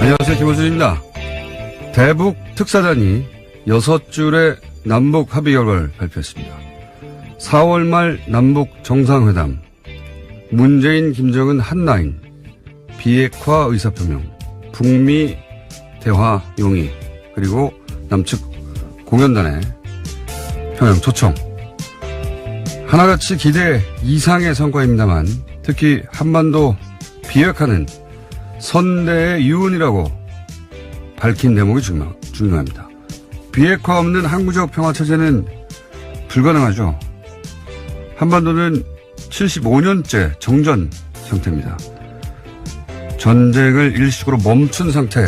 안녕하세요. 김호준입니다. 대북 특사단이 6줄의 남북 합의 결과를 발표했습니다. 4월 말 남북 정상회담, 문재인, 김정은 한라인, 비핵화 의사표명, 북미 대화 용의, 그리고 남측 공연단의 평양 초청. 하나같이 기대 이상의 성과입니다만 특히 한반도 비핵화는 선대의 유언이라고 밝힌 대목이 중요합니다. 비핵화 없는 항구적 평화체제는 불가능하죠. 한반도는 75년째 정전 상태입니다. 전쟁을 일시적으로 멈춘 상태.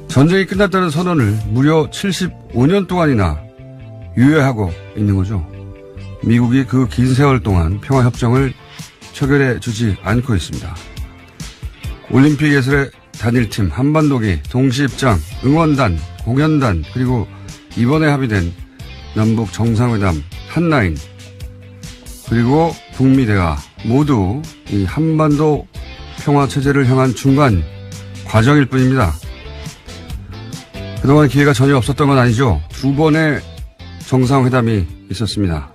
전쟁이 끝났다는 선언을 무려 75년 동안이나 유예하고 있는 거죠. 미국이 그 긴 세월 동안 평화협정을 체결해 주지 않고 있습니다. 올림픽 예술의 단일팀, 한반도기, 동시입장, 응원단, 공연단, 그리고 이번에 합의된 남북 정상회담, 한라인, 그리고 북미 대화 모두 이 한반도 평화체제를 향한 중간 과정일 뿐입니다. 그동안 기회가 전혀 없었던 건 아니죠. 2번의 정상회담이 있었습니다.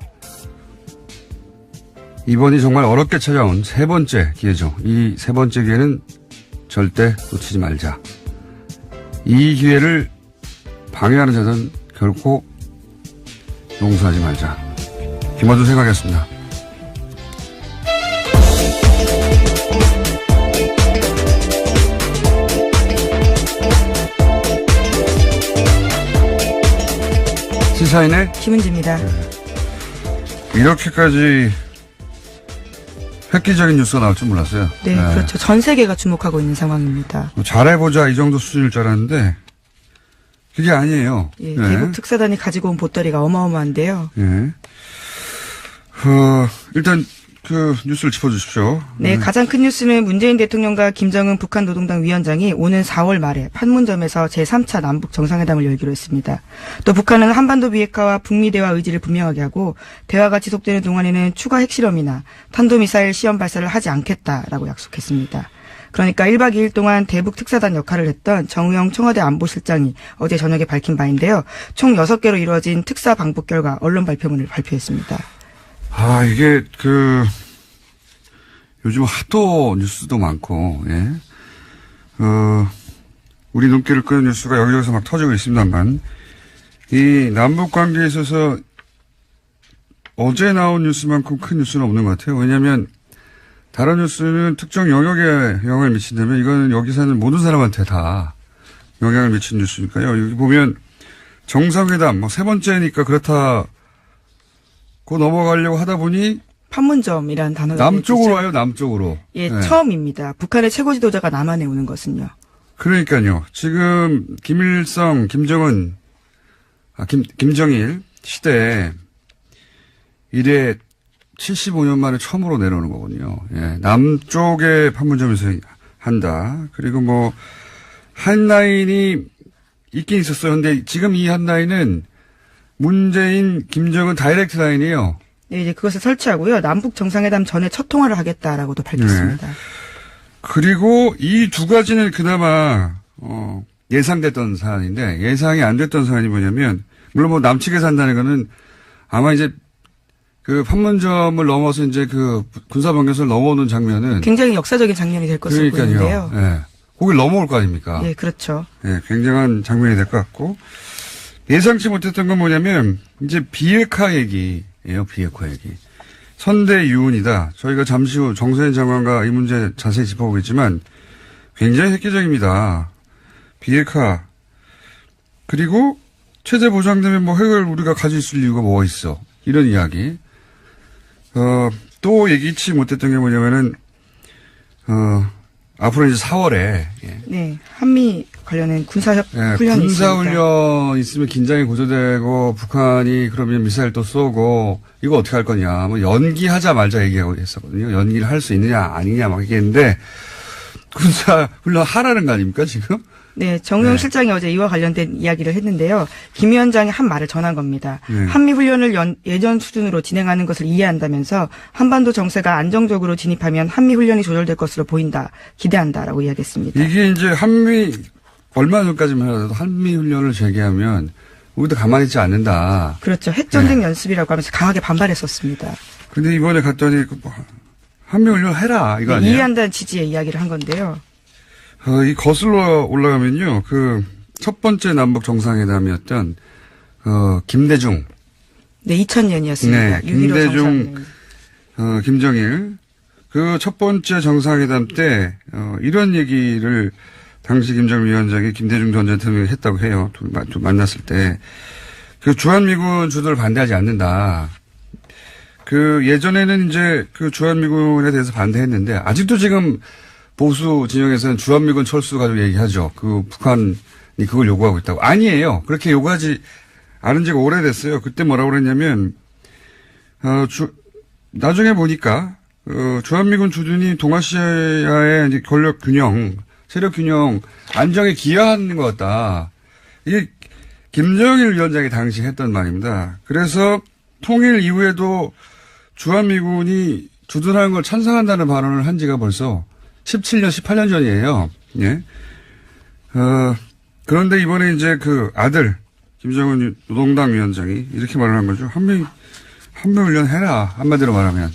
이번이 정말 어렵게 찾아온 3번째 기회죠. 이 3번째 기회는 절대 놓치지 말자. 이 기회를 방해하는 자는 결코 용서하지 말자. 김어준 생각이었습니다. 시사인의 김은지입니다. 이렇게까지 획기적인 뉴스가 나올 줄 몰랐어요. 네, 그렇죠. 전 세계가 주목하고 있는 상황입니다. 잘해보자 이 정도 수준일 줄 알았는데 그게 아니에요. 예, 대북 특사단이 가지고 온 보따리가 어마어마한데요. 예. 일단 그 뉴스를 짚어주십시오. 네, 가장 큰 뉴스는 문재인 대통령과 김정은 북한 노동당 위원장이 오는 4월 말에 판문점에서 제3차 남북 정상회담을 열기로 했습니다. 또 북한은 한반도 비핵화와 북미 대화 의지를 분명하게 하고 대화가 지속되는 동안에는 추가 핵실험이나 탄도미사일 시험 발사를 하지 않겠다라고 약속했습니다. 그러니까 1박 2일 동안 대북 특사단 역할을 했던 정의용 청와대 안보실장이 어제 저녁에 밝힌 바인데요. 총 6개로 이루어진 특사 방북 결과 언론 발표문을 발표했습니다. 이게 요즘 하도 뉴스도 많고, 예. 우리 눈길을 끄는 뉴스가 여기저기서 막 터지고 있습니다만, 이 남북 관계에 있어서 어제 나온 뉴스만큼 큰 뉴스는 없는 것 같아요. 왜냐하면 다른 뉴스는 특정 영역에 영향을 미친다면 이거는 여기 사는 모든 사람한테 다 영향을 미친 뉴스니까요. 여기 보면 정상회담, 3번째니까 그렇다고 넘어가려고 하다 보니 판문점이라는 단어가 남쪽으로 와요, 남쪽으로. 예, 네. 처음입니다. 북한의 최고 지도자가 남한에 오는 것은요. 그러니까요. 지금 김일성, 김정은, 김정일 시대에 이래 75년 만에 처음으로 내려오는 거거든요. 예, 남쪽의 판문점에서 한다. 그리고 한라인이 있긴 있었어요. 근데 지금 이 한라인은 문재인, 김정은 다이렉트 라인이에요. 네, 이제 그것을 설치하고요. 남북 정상회담 전에 첫 통화를 하겠다라고도 밝혔습니다. 네. 그리고 이 두 가지는 그나마 예상됐던 사안인데 예상이 안 됐던 사안이 뭐냐면 물론 남측에서 한다는 거는 아마 이제 그 판문점을 넘어서 이제 그 군사병력을 넘어오는 장면은 굉장히 역사적인 장면이 될 것으로 보이는데요. 예. 거길 넘어올 거 아닙니까? 네, 그렇죠. 예, 굉장한 장면이 될 것 같고 예상치 못했던 건 뭐냐면 이제 비핵화 얘기예요. 비핵화 얘기. 선대 유언이다. 저희가 잠시 후 정세현 장관과 이 문제 자세히 짚어보겠지만 굉장히 획기적입니다. 비핵화. 그리고 체제 보장되면 핵을 우리가 가지고 있을 이유가 뭐가 있어. 이런 이야기. 또 예기치 못했던 게 뭐냐면은 앞으로 이제 4월에 네, 한미 관련된 군사훈련이 군사훈련 있으면 긴장이 고조되고 북한이 그러면 미사일 또 쏘고 이거 어떻게 할 거냐. 연기하자 말자 얘기하고 했었거든요. 연기를 할 수 있느냐 아니냐 막 얘기했는데 군사 훈련 하라는 거 아닙니까, 지금? 네, 정우영 네. 실장이 어제 이와 관련된 이야기를 했는데요. 김 위원장이 한 말을 전한 겁니다. 네. 한미훈련을 예전 수준으로 진행하는 것을 이해한다면서 한반도 정세가 안정적으로 진입하면 한미훈련이 조절될 것으로 보인다, 기대한다라고 이야기했습니다. 이게 이제 얼마 전까지만 하더라도 한미훈련을 재개하면 우리도 가만히 있지 않는다. 그렇죠. 핵전쟁 연습이라고 하면서 강하게 반발했었습니다. 근데 이번에 갔더니 한미훈련 해라, 이거 아니에요? 이해한다는 취지의 이야기를 한 건데요. 이 거슬러 올라가면요, 첫 번째 남북 정상회담이었던, 김대중. 네, 2000년이었습니다. 네, 김대중, 김정일. 그 첫 번째 정상회담 때, 이런 얘기를 당시 김정일 위원장이 김대중 전 대통령이 했다고 해요. 둘 만났을 때. 주한미군 주도를 반대하지 않는다. 예전에는 이제 주한미군에 대해서 반대했는데, 아직도 지금 보수 진영에서는 주한미군 철수 가지고 얘기하죠. 북한이 그걸 요구하고 있다고. 아니에요. 그렇게 요구하지 않은 지가 오래됐어요. 그때 뭐라고 그랬냐면, 나중에 보니까, 주한미군 주둔이 동아시아의 이제 권력 균형, 세력 균형, 안정에 기여하는 것 같다. 이게 김정일 위원장이 당시 했던 말입니다. 그래서 통일 이후에도 주한미군이 주둔하는 걸 찬성한다는 발언을 한 지가 벌써 17년, 18년 전이에요. 예. 그런데 이번에 이제 아들, 김정은 노동당 위원장이 이렇게 말을 한 거죠. 한미훈련 해라. 한마디로 말하면.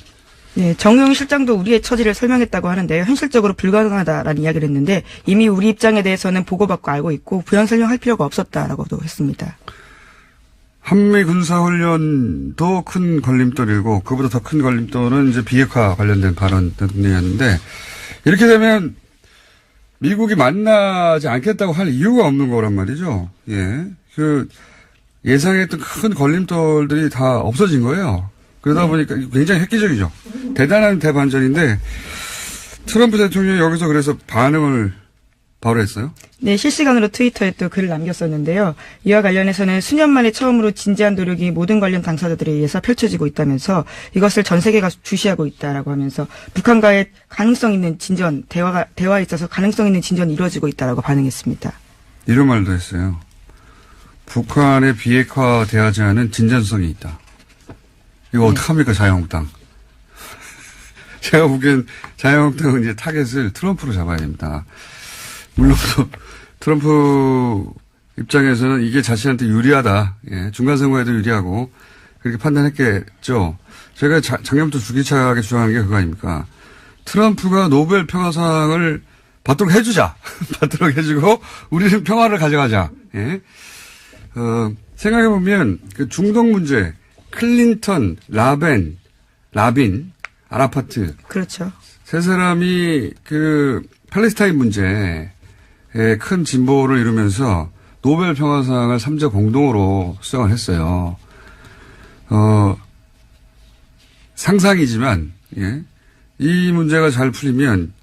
네, 정우영 실장도 우리의 처지를 설명했다고 하는데요. 현실적으로 불가능하다라는 이야기를 했는데 이미 우리 입장에 대해서는 보고받고 알고 있고 부연 설명할 필요가 없었다라고도 했습니다. 한미 군사훈련도 큰 걸림돌이고 그보다 더 큰 걸림돌은 이제 비핵화 관련된 발언이었는데 이렇게 되면 미국이 만나지 않겠다고 할 이유가 없는 거란 말이죠. 예. 예상했던 큰 걸림돌들이 다 없어진 거예요. 그러다 보니까 굉장히 획기적이죠. 대단한 대반전인데 트럼프 대통령이 여기서 그래서 반응을 바로 했어요? 네, 실시간으로 트위터에 또 글을 남겼었는데요. 이와 관련해서는 수년 만에 처음으로 진지한 노력이 모든 관련 당사자들에 의해서 펼쳐지고 있다면서 이것을 전 세계가 주시하고 있다라고 하면서 북한과의 가능성 있는 진전, 대화에 있어서 가능성 있는 진전이 이루어지고 있다라고 반응했습니다. 이런 말도 했어요. 북한의 비핵화되지 않은 진전성이 있다. 이거 어떡합니까, 자유한국당. 제가 보기엔 자유한국당은 이제 타겟을 트럼프로 잡아야 됩니다. 물론 트럼프 입장에서는 이게 자신한테 유리하다. 예, 중간선거에도 유리하고 그렇게 판단했겠죠. 제가 작년부터 주기차게 주장한 게 그거 아닙니까. 트럼프가 노벨 평화상을 받도록 해주자. 받도록 해주고 우리는 평화를 가져가자. 예. 생각해보면 중동 문제, 클린턴, 라빈, 아라파트. 그렇죠. 세 사람이 팔레스타인 문제에 큰 진보를 이루면서 노벨 평화상을 3자 공동으로 수상을 했어요. 상상이지만, 예. 이 문제가 잘 풀리면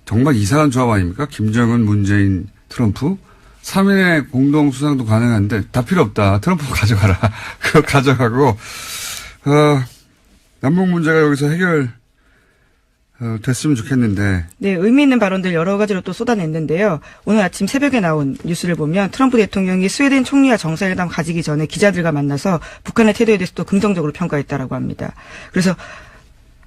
정말 이상한 조합 아닙니까? 김정은, 문재인, 트럼프. 3인의 공동 수상도 가능한데 다 필요 없다. 트럼프 가져가라. 그거 가져가고, 남북 문제가 여기서 됐으면 좋겠는데. 네, 의미 있는 발언들 여러 가지로 또 쏟아냈는데요. 오늘 아침 새벽에 나온 뉴스를 보면 트럼프 대통령이 스웨덴 총리와 정상회담 가지기 전에 기자들과 만나서 북한의 태도에 대해서 또 긍정적으로 평가했다라고 합니다. 그래서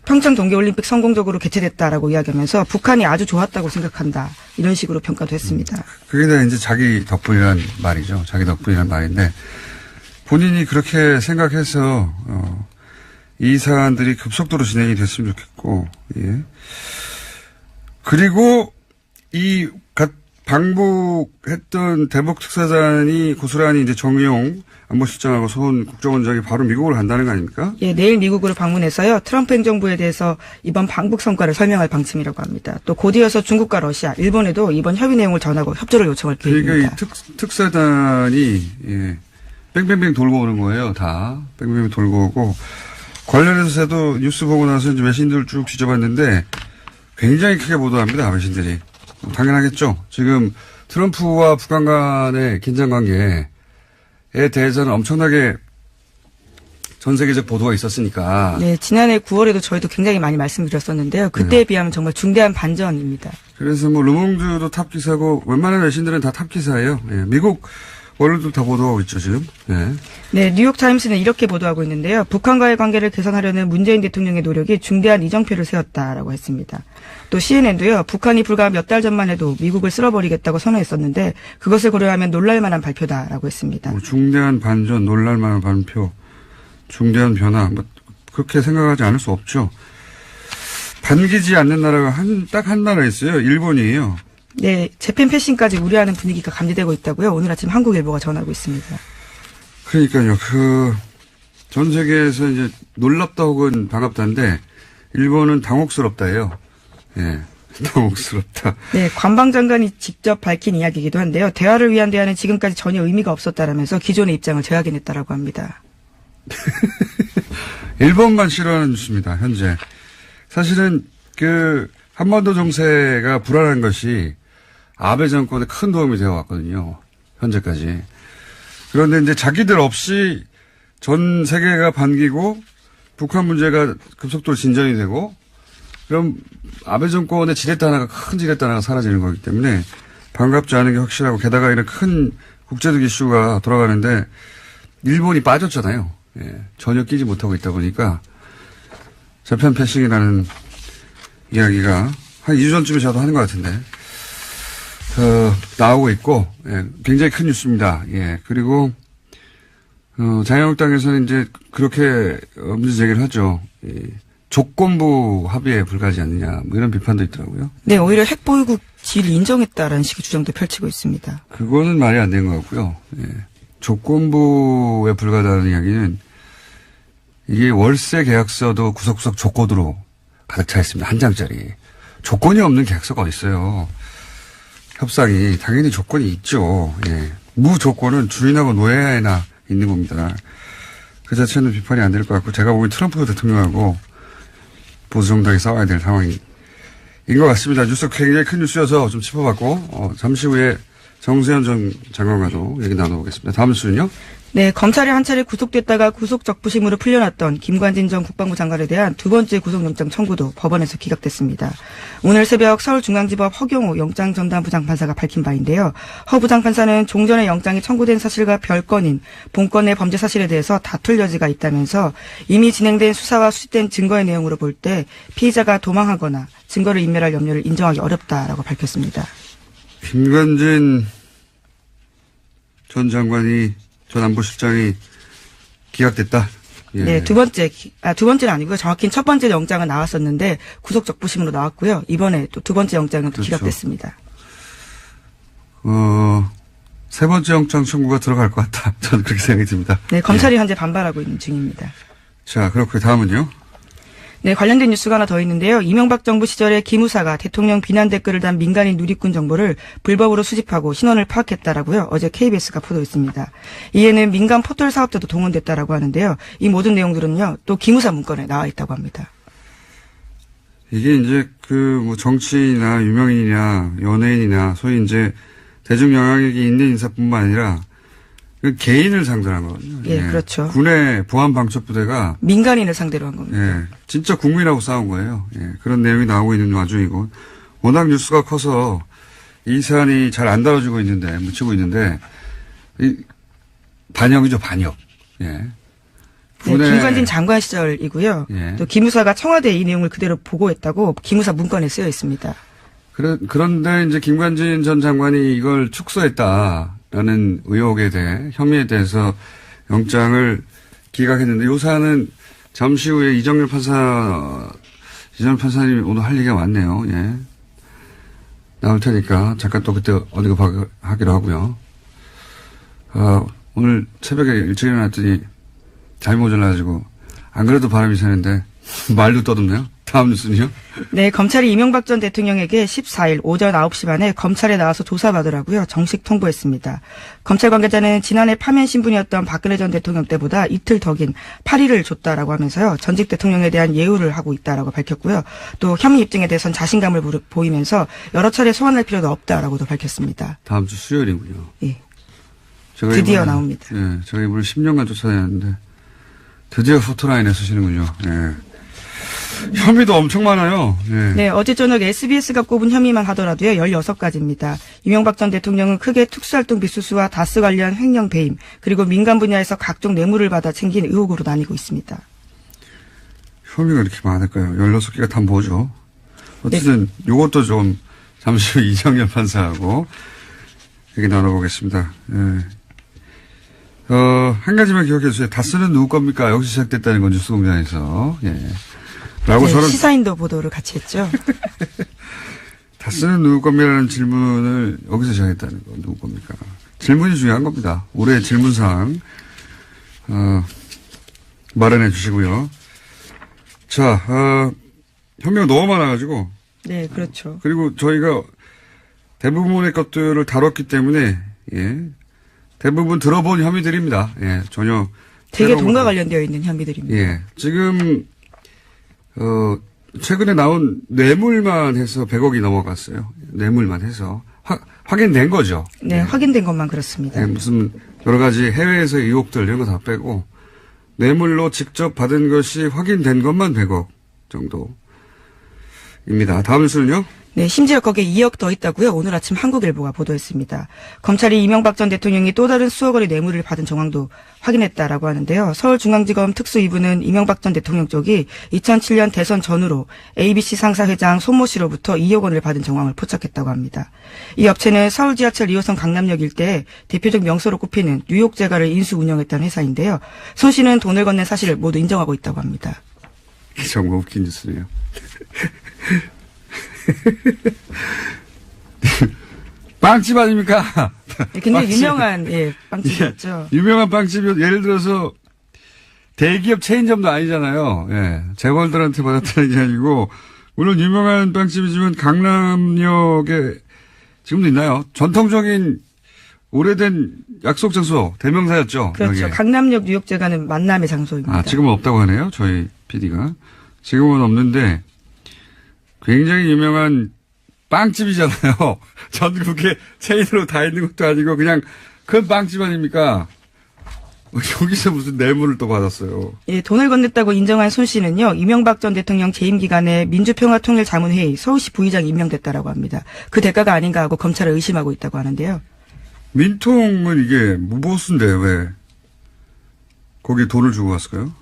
평창 동계올림픽 성공적으로 개최됐다라고 이야기하면서 북한이 아주 좋았다고 생각한다. 이런 식으로 평가도 했습니다. 그게 다 이제 자기 덕분이란 말이죠. 자기 덕분이란 말인데 본인이 그렇게 생각해서 이 사안들이 급속도로 진행이 됐으면 좋겠고, 예. 그리고 방북했던 대북 특사단이 고스란히 이제 정의용 안보실장하고 손 국정원장이 바로 미국을 간다는 거 아닙니까? 예, 내일 미국으로 방문해서요. 트럼프 행정부에 대해서 이번 방북 성과를 설명할 방침이라고 합니다. 또 곧 이어서 중국과 러시아, 일본에도 이번 협의 내용을 전하고 협조를 요청할 계획입니다. 그러니까 이 특사단이 뺑뺑뺑 돌고 오는 거예요. 다 뺑뺑뺑 돌고 오고 관련해서도 뉴스 보고 나서 이제 외신들 쭉 뒤져봤는데 굉장히 크게 보도합니다. 외신들이. 당연하겠죠. 지금 트럼프와 북한 간의 긴장 관계에 대해서는 엄청나게 전 세계적 보도가 있었으니까. 네, 지난해 9월에도 저희도 굉장히 많이 말씀드렸었는데요. 그때에 비하면 정말 중대한 반전입니다. 그래서 뭐 르몽드도 탑 기사고 웬만한 외신들은 다 탑 기사예요. 예, 미국 언론도 다 보도하고 있죠 지금. 예. 네, 뉴욕타임스는 이렇게 보도하고 있는데요. 북한과의 관계를 개선하려는 문재인 대통령의 노력이 중대한 이정표를 세웠다라고 했습니다. 또 CNN도요. 북한이 불과 몇 달 전만 해도 미국을 쓸어버리겠다고 선언했었는데 그것을 고려하면 놀랄만한 발표다라고 했습니다. 뭐 중대한 반전, 놀랄만한 발표, 중대한 변화, 뭐 그렇게 생각하지 않을 수 없죠. 반기지 않는 나라가 딱 한 나라 있어요. 일본이에요. 네, 재팬 패싱까지 우려하는 분위기가 감지되고 있다고요. 오늘 아침 한국일보가 전하고 있습니다. 그러니까요. 전 세계에서 이제 놀랍다 혹은 반갑다인데 일본은 당혹스럽다예요. 예. 당혹스럽다. 네, 관방장관이 직접 밝힌 이야기이기도 한데요. 대화를 위한 대화는 지금까지 전혀 의미가 없었다라면서 기존의 입장을 재확인했다라고 합니다. 일본만 싫어하는 뉴스입니다. 현재. 사실은 한반도 정세가 불안한 것이 아베 정권에 큰 도움이 되어 왔거든요. 현재까지. 그런데 이제 자기들 없이 전 세계가 반기고 북한 문제가 급속도로 진전이 되고 그럼 아베 정권의 지렛대 하나가 큰 지렛대 하나가 사라지는 거기 때문에 반갑지 않은 게 확실하고 게다가 이런 큰 국제적 이슈가 돌아가는데 일본이 빠졌잖아요. 예, 전혀 끼지 못하고 있다 보니까 재팬 패싱이라는 이야기가 한 2주 전쯤에 저도 하는 것 같은데 나오고 있고 예, 굉장히 큰 뉴스입니다. 예, 그리고 자유한국당에서는 이제 그렇게 문제 제기를 하죠. 조건부 합의에 불과하지 않느냐 뭐 이런 비판도 있더라고요. 네, 오히려 핵보유국 지위를 인정했다라는 식의 주장도 펼치고 있습니다. 그거는 말이 안 된 것 같고요. 예. 조건부에 불과하다는 이야기는 이게 월세 계약서도 구석구석 조건으로 가득 차 있습니다. 한 장짜리. 조건이 없는 계약서가 어디 있어요. 협상이 당연히 조건이 있죠. 예. 무조건은 주인하고 노예나 있는 겁니다. 그 자체는 비판이 안 될 것 같고 제가 보기엔 트럼프 대통령하고 보수정당이 싸워야 될 상황인 것 같습니다. 뉴스 굉장히 큰 뉴스여서 좀 짚어봤고 잠시 후에 정세현 전 장관과도 얘기 나눠보겠습니다. 다음 뉴스는요? 네, 검찰이 한 차례 구속됐다가 구속적부심으로 풀려났던 김관진 전 국방부 장관에 대한 두 번째 구속영장 청구도 법원에서 기각됐습니다. 오늘 새벽 서울중앙지법 허경호 영장전담 부장판사가 밝힌 바인데요. 허 부장판사는 종전에 영장이 청구된 사실과 별건인 본건의 범죄 사실에 대해서 다툴 여지가 있다면서 이미 진행된 수사와 수집된 증거의 내용으로 볼 때 피의자가 도망하거나 증거를 인멸할 염려를 인정하기 어렵다라고 밝혔습니다. 김관진 전 장관이 전 안보실장이 기각됐다. 예. 네, 두 번째는 아니고요. 정확히는 첫 번째 영장은 나왔었는데 구속적부심으로 나왔고요. 이번에 또 두 번째 영장은 또 그렇죠. 기각됐습니다. 세 번째 영장 청구가 들어갈 것 같다. 저는 그렇게 생각이 듭니다. 네, 검찰이 현재 반발하고 있는 중입니다. 자, 그렇고요. 다음은요. 네, 관련된 뉴스가 하나 더 있는데요. 이명박 정부 시절에 기무사가 대통령 비난 댓글을 단 민간인 누리꾼 정보를 불법으로 수집하고 신원을 파악했다라고요. 어제 KBS가 보도했습니다. 이에는 민간 포털 사업자도 동원됐다라고 하는데요. 이 모든 내용들은요. 또 기무사 문건에 나와 있다고 합니다. 이게 이제 뭐 정치인이나 유명인이나 연예인이나 소위 이제 대중 영향력이 있는 인사뿐만 아니라 그 개인을 상대로 한 거거든요. 예, 그렇죠. 군의 보안방첩부대가 민간인을 상대로 한 겁니다. 예, 진짜 국민하고 싸운 거예요. 예, 그런 내용이 나오고 있는 와중이고 워낙 뉴스가 커서 이 사안이 잘 안 다뤄지고 있는데 묻히고 있는데 반역이죠, 반역. 예. 네, 김관진 장관 시절이고요. 예. 또 기무사가 청와대에 이 내용을 그대로 보고했다고 기무사 문건에 쓰여 있습니다. 그런데 이제 김관진 전 장관이 이걸 축소했다라는 의혹에 대해 혐의에 대해서 영장을 기각했는데 요 사안은 잠시 후에 이정열 판사님이 오늘 할 얘기가 많네요. 예. 나올 테니까 잠깐 또 그때 언급 하기로 하고요. 오늘 새벽에 일찍 일어났더니 잠이 모자라가지고 안 그래도 바람이 새는데 말도 떠듬네요. 다음 뉴스는요? 네, 검찰이 이명박 전 대통령에게 14일 오전 9시 반에 검찰에 나와서 조사받으라고요. 정식 통보했습니다. 검찰 관계자는 지난해 파면 신분이었던 박근혜 전 대통령 때보다 이틀 더 긴 8일을 줬다라고 하면서요. 전직 대통령에 대한 예우를 하고 있다라고 밝혔고요. 또 혐의 입증에 대해서는 자신감을 보이면서 여러 차례 소환할 필요도 없다라고도 밝혔습니다. 다음 주 수요일이군요. 예. 드디어 나옵니다. 예, 제가 이분을 10년간 쫓아다녔는데 드디어 포토라인에 서시는군요. 예. 혐의도 엄청 많아요. 예. 네, 어제 저녁 SBS가 꼽은 혐의만 하더라도요, 16가지입니다. 이명박 전 대통령은 크게 특수활동 비수수와 다스 관련 횡령 배임, 그리고 민간 분야에서 각종 뇌물을 받아 챙긴 의혹으로 나뉘고 있습니다. 혐의가 이렇게 많을까요? 16개가 다 뭐죠? 어쨌든 요것도 좀 잠시 후 이정열 판사하고 얘기 나눠보겠습니다. 예. 한 가지만 기억해 주세요. 다스는 누구 겁니까? 여기서 시작됐다는 건 뉴스공장에서. 예. 라고 네, 저는. 시사인도 보도를 같이 했죠. 다스는 누구 겁니까라는 질문을 여기서 시작했다는 건 누구 겁니까? 질문이 중요한 겁니다. 올해 질문사항, 마련해 주시고요. 자, 혐의가 너무 많아가지고. 네, 그렇죠. 그리고 저희가 대부분의 것들을 다뤘기 때문에, 예. 대부분 들어본 혐의들입니다. 예, 전혀. 되게 돈과 새로운 관련되어 있는 혐의들입니다. 예. 지금, 최근에 나온 뇌물만 해서 100억이 넘어갔어요. 뇌물만 해서. 확인된 거죠. 네, 예. 확인된 것만 그렇습니다. 예, 무슨 여러 가지 해외에서의 의혹들 이런 거 다 빼고 뇌물로 직접 받은 것이 확인된 것만 100억 정도입니다. 다음 뉴스는요? 네, 심지어 거기에 2억 더 있다고요. 오늘 아침 한국일보가 보도했습니다. 검찰이 이명박 전 대통령이 또 다른 수억 원의 뇌물을 받은 정황도 확인했다라고 하는데요. 서울중앙지검 특수 2부는 이명박 전 대통령 쪽이 2007년 대선 전후로 ABC 상사 회장 손모 씨로부터 2억 원을 받은 정황을 포착했다고 합니다. 이 업체는 서울 지하철 2호선 강남역 일대에 대표적 명소로 꼽히는 뉴욕 제과를 인수 운영했다는 회사인데요. 손 씨는 돈을 건넨 사실을 모두 인정하고 있다고 합니다. 정말 웃긴 뉴스네요. 빵집 아닙니까? 굉장히 빵집. 유명한 빵집이었죠. 유명한 빵집이 예를 들어서 대기업 체인점도 아니잖아요. 예. 재벌들한테 받았다는 게 아니고 물론 유명한 빵집이지만 강남역에 지금도 있나요? 전통적인 오래된 약속 장소 대명사였죠. 그렇죠. 여기에. 강남역 뉴욕 제과는 만남의 장소입니다. 아, 지금은 없다고 하네요. 저희 PD가. 지금은 없는데 굉장히 유명한 빵집이잖아요. 전국에 체인으로 다 있는 것도 아니고 그냥 큰 빵집 아닙니까? 여기서 무슨 뇌물을 또 받았어요. 예, 돈을 건넸다고 인정한 손 씨는요, 이명박 전 대통령 재임 기간에 민주평화통일자문회의 서울시 부의장이 임명됐다라고 합니다. 그 대가가 아닌가 하고 검찰을 의심하고 있다고 하는데요. 민통은 이게 무보수인데 왜 거기에 돈을 주고 갔을까요?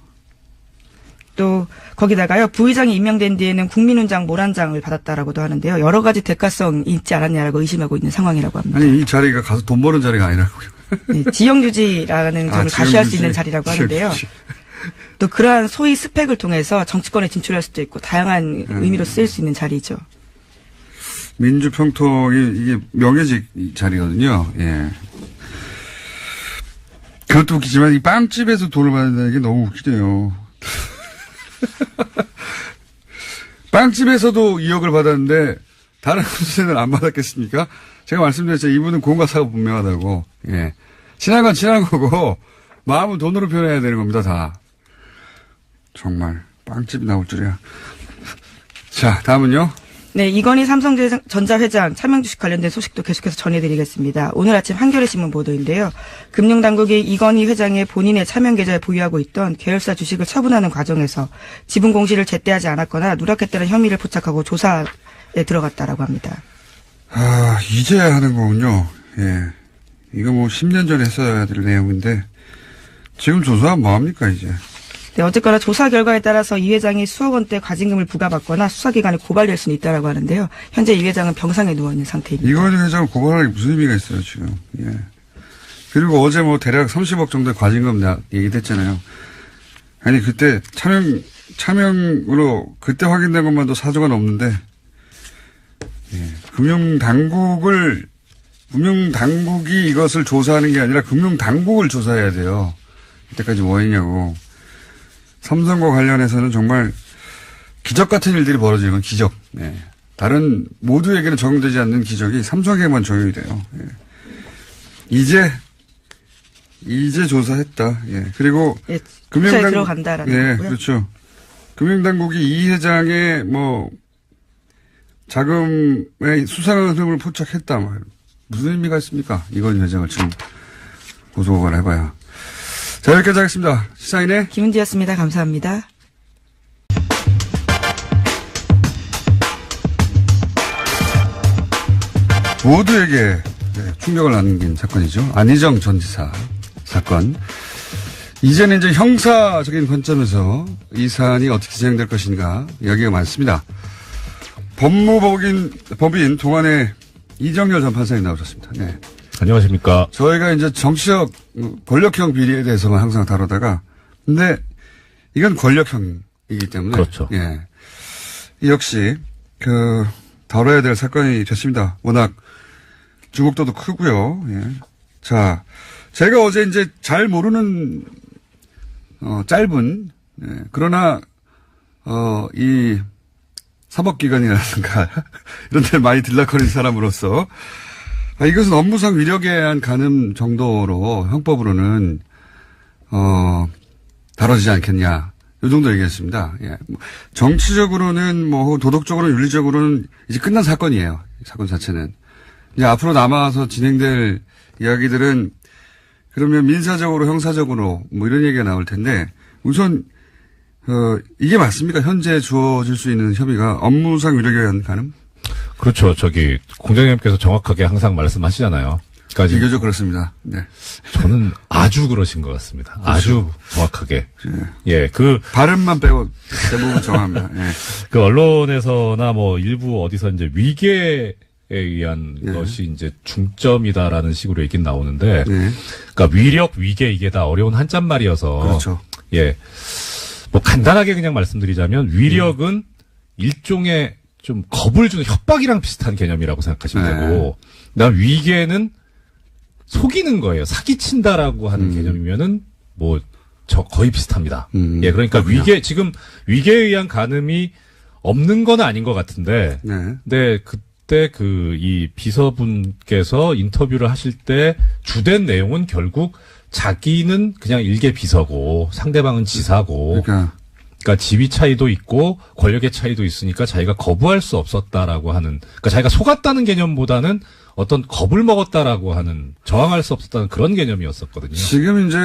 또 거기다가요, 부의장이 임명된 뒤에는 국민훈장 모란장을 받았다라고도 하는데요. 여러 가지 대가성이 있지 않았냐라고 의심하고 있는 상황이라고 합니다. 아니 이 자리가 가서 돈 버는 자리가 아니라고요. 네, 지역유지라는 점을 가시할 수 있는 자리라고 하는데요. 또 그러한 소위 스펙을 통해서 정치권에 진출할 수도 있고 다양한 의미로 쓰일 수 있는 자리죠. 민주평통이 이게 명예직 자리거든요. 예. 그것도 웃기지만 이 빵집에서 돈을 받는다는 게 너무 웃기네요. 빵집에서도 2억을 받았는데 다른 곳에는 안 받았겠습니까? 제가 말씀드렸죠. 이분은 공과사가 분명하다고. 예. 친한 건 친한 거고 마음은 돈으로 표현해야 되는 겁니다. 다. 정말 빵집이 나올 줄이야. 자, 다음은요. 네, 이건희 삼성전자 회장 차명 주식 관련된 소식도 계속해서 전해드리겠습니다. 오늘 아침 한겨레 신문 보도인데요. 금융당국이 이건희 회장의 본인의 차명 계좌에 보유하고 있던 계열사 주식을 처분하는 과정에서 지분 공시를 제때하지 않았거나 누락했다는 혐의를 포착하고 조사에 들어갔다라고 합니다. 아, 이제야 하는 거군요. 예. 이거 뭐 10년 전에 했어야 될 내용인데 지금 조사하면 뭐합니까 이제. 네, 어쨌거나 조사 결과에 따라서 이 회장이 수억 원대 과징금을 부과받거나 수사기관에 고발될 수는 있다라고 하는데요. 현재 이 회장은 병상에 누워있는 상태입니다. 이건희 회장을 고발하는 게 무슨 의미가 있어요 지금. 예. 그리고 어제 뭐 대략 30억 정도의 과징금 얘기됐잖아요. 아니 그때 차명으로 그때 확인된 것만도 사조가 넘는데 예. 금융당국이 이것을 조사하는 게 아니라 금융당국을 조사해야 돼요. 이때까지 뭐 했냐고. 삼성과 관련해서는 정말 기적 같은 일들이 벌어지는 건 기적. 네. 다른 모두에게는 적용되지 않는 기적이 삼성에게만 적용이 돼요. 예. 이제 조사했다. 예. 그리고 예, 조사에 들어간다라는 예, 거고요. 그렇죠. 금융당국이 이 회장의 뭐 자금의 수상한 흐름을 포착했다. 무슨 의미가 있습니까? 이건 회장을 지금 고소고발 해봐야. 자, 여기까지 하겠습니다. 시사인의 김은지였습니다. 감사합니다. 모두에게 충격을 안긴 사건이죠. 안희정 전 지사 사건. 이제는 이제 형사적인 관점에서 이 사안이 어떻게 진행될 것인가 이야기가 많습니다. 법인 동안의 이정열 전 판사님 나오셨습니다. 네. 안녕하십니까. 저희가 이제 정치적 권력형 비리에 대해서만 항상 다루다가, 근데 이건 권력형이기 때문에. 그렇죠. 예. 역시, 다뤄야 될 사건이 됐습니다. 워낙 주목도도 크고요. 예. 자, 제가 어제 이제 잘 모르는, 짧은, 예. 그러나, 이 사법기관이라든가 이런 데 많이 들락거리는 사람으로서 이것은 업무상 위력에 의한 간음 정도로 형법으로는 다뤄지지 않겠냐. 이 정도 얘기했습니다. 예. 정치적으로는 도덕적으로는 윤리적으로는 이제 끝난 사건이에요. 사건 자체는. 이제 앞으로 남아서 진행될 이야기들은 그러면 민사적으로 형사적으로 이런 얘기가 나올 텐데 우선 이게 맞습니까? 현재 주어질 수 있는 혐의가 업무상 위력에 의한 간음? 그렇죠. 공장장님께서 정확하게 항상 말씀하시잖아요. 그러니까 비교적 그렇습니다. 네. 저는 아주 그러신 것 같습니다. 그렇죠. 아주 정확하게. 예, 발음만 빼고 대부분 정합니다. 예. 언론에서나 일부 어디서 이제 위계에 의한 것이 이제 중점이다라는 식으로 얘기는 나오는데, 그러니까 위력, 위계 이게 다 어려운 한자말이어서. 그렇죠. 예. 간단하게 그냥 말씀드리자면 위력은 일종의 좀 겁을 주는 협박이랑 비슷한 개념이라고 생각하시면 되고, 그다음 위계는 속이는 거예요. 사기친다라고 하는 개념이면은 거의 비슷합니다. 예, 그러니까 그렇군요. 지금 위계에 의한 간음이 없는 건 아닌 것 같은데, 근데 그때 이 비서분께서 인터뷰를 하실 때 주된 내용은 결국 자기는 그냥 일개 비서고 상대방은 지사고 그러니까 지위 차이도 있고 권력의 차이도 있으니까 자기가 거부할 수 없었다라고 하는 그러니까 자기가 속았다는 개념보다는 어떤 겁을 먹었다라고 하는 저항할 수 없었다는 그런 개념이었었거든요. 지금 이제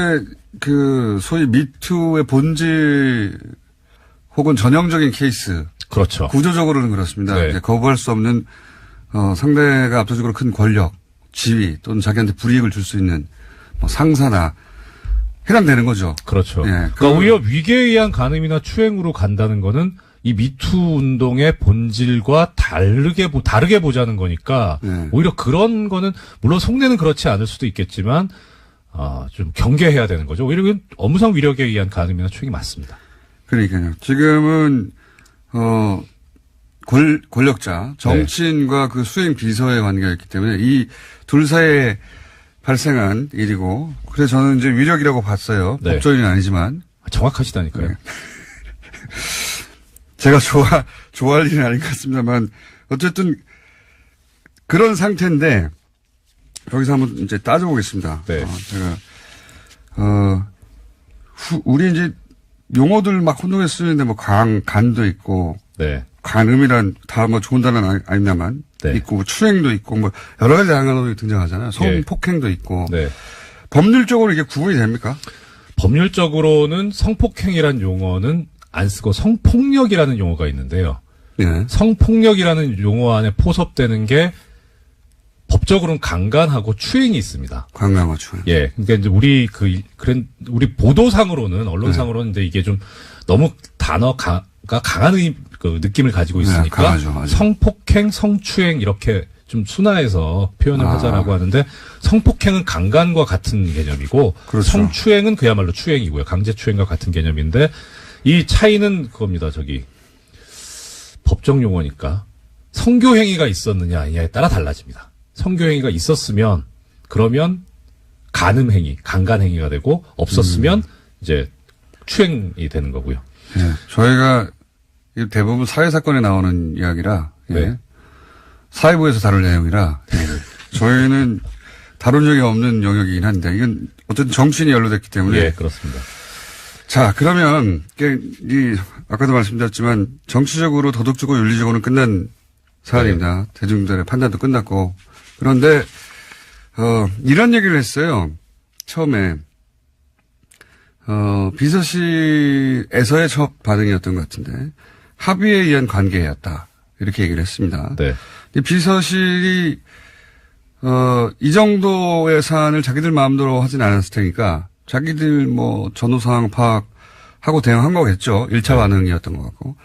소위 미투의 본질 혹은 전형적인 케이스. 그렇죠. 구조적으로는 그렇습니다. 네. 이제 거부할 수 없는 상대가 압도적으로 큰 권력, 지위 또는 자기한테 불이익을 줄 수 있는 상사나 해당되는 거죠. 그렇죠. 예, 그러니까 오히려 위계에 의한 간음이나 추행으로 간다는 거는 이 미투 운동의 본질과 다르게 보자는 거니까 오히려 그런 거는 물론 속내는 그렇지 않을 수도 있겠지만 좀 경계해야 되는 거죠. 오히려 이건 업무상 위력에 의한 간음이나 추행이 맞습니다. 그러니까요. 지금은 권력자 정치인과 그 수행 비서의 관계가 있기 때문에 이 둘 사이에 발생한 일이고, 그래서 저는 이제 위력이라고 봤어요. 네. 법조인은 아니지만. 정확하시다니까요. 네. 제가 좋아할 일은 아닌 것 같습니다만, 어쨌든, 그런 상태인데, 여기서 한번 이제 따져보겠습니다. 네. 우리 이제 용어들 막 혼동해 쓰는데 간도 있고, 네. 간음이란 다 좋은 단어는 아닙니다만, 네. 있고, 추행도 있고, 여러 가지 다양한 언어들이 등장하잖아요. 성폭행도 있고. 네. 법률적으로 이게 구분이 됩니까? 법률적으로는 성폭행이라는 용어는 안 쓰고 성폭력이라는 용어가 있는데요. 네. 성폭력이라는 용어 안에 포섭되는 게 법적으로는 강간하고 추행이 있습니다. 강간과 추행. 예. 그러니까 이제 우리 보도상으로는, 언론상으로는 이제 이게 좀 너무 단어가 강한 느낌을 가지고 있으니까. 강하죠, 성폭행, 성추행 이렇게 좀 순화해서 표현을 하자라고 하는데 성폭행은 강간과 같은 개념이고 그렇죠. 성추행은 그야말로 추행이고요. 강제추행과 같은 개념인데 이 차이는 그겁니다. 법정 용어니까 성교행위가 있었느냐 아니냐에 따라 달라집니다. 성교행위가 있었으면 그러면 간음행위, 강간행위가 되고 없었으면 이제 추행이 되는 거고요. 네. 저희가 대부분 사회사건에 나오는 이야기라 네. 사회부에서 다룰 내용이라 저희는 다룬 적이 없는 영역이긴 한데 이건 어쨌든 정치인이 연루됐기 때문에. 예, 그렇습니다. 자, 그러면 아까도 말씀드렸지만 정치적으로 도덕적으로 윤리적으로는 끝난 사안입니다. 네. 대중들의 판단도 끝났고. 그런데 이런 얘기를 했어요. 처음에 비서실에서의 첫 반응이었던 것 같은데 합의에 의한 관계였다. 이렇게 얘기를 했습니다. 네. 이 비서실이 이 정도의 사안을 자기들 마음대로 하진 않았을 테니까 자기들 뭐 전후 상황 파악하고 대응한 거겠죠. 1차 반응이었던 것 같고.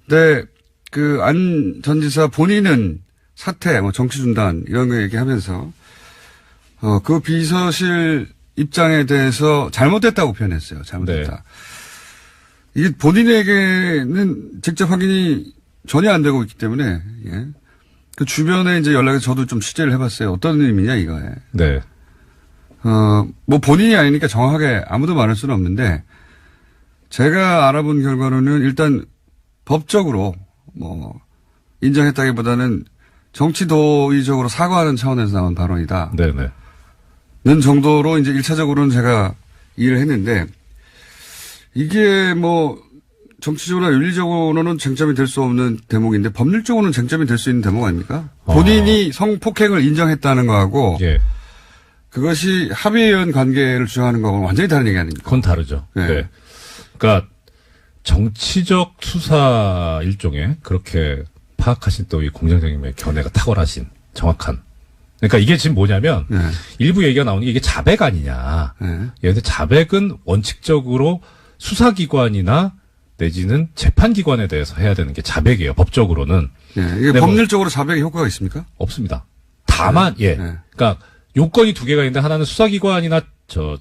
근데 그 안 전 지사 본인은 사퇴, 뭐 정치 중단 이런 거 얘기하면서 그 비서실 입장에 대해서 잘못됐다고 표현했어요. 잘못됐다. 네. 이게 본인에게는 직접 확인이 전혀 안 되고 있기 때문에, 예. 그 주변에 이제 연락해서 저도 좀 취재를 해봤어요. 어떤 의미냐, 이거에. 네. 뭐 본인이 아니니까 정확하게 아무도 말할 수는 없는데, 제가 알아본 결과로는 일단 법적으로 뭐, 인정했다기보다는 정치도의적으로 사과하는 차원에서 나온 발언이다. 네네. 는 정도로 이제 1차적으로는 제가 이해를 했는데, 이게 뭐, 정치적으로나 윤리적으로는 쟁점이 될 수 없는 대목인데, 법률적으로는 쟁점이 될 수 있는 대목 아닙니까? 본인이 성폭행을 인정했다는 거하고, 예. 그것이 합의에 의한 관계를 주장하는 거하고는 완전히 다른 얘기 아닙니까? 그건 다르죠. 네. 네. 그러니까 정치적 수사 일종의 그렇게 파악하신 또 이 공장장님의 견해가 탁월하신 정확한. 그러니까 이게 지금 뭐냐면 네. 일부 얘기가 나오는 게 이게 자백 아니냐. 네. 근데 자백은 원칙적으로 수사기관이나 내지는 재판기관에 대해서 해야 되는 게 자백이에요. 법적으로는. 예, 이게 네, 법률적으로 자백의 효과가 있습니까? 없습니다. 다만 예. 네. 그러니까 요건이 두 개가 있는데 하나는 수사기관이나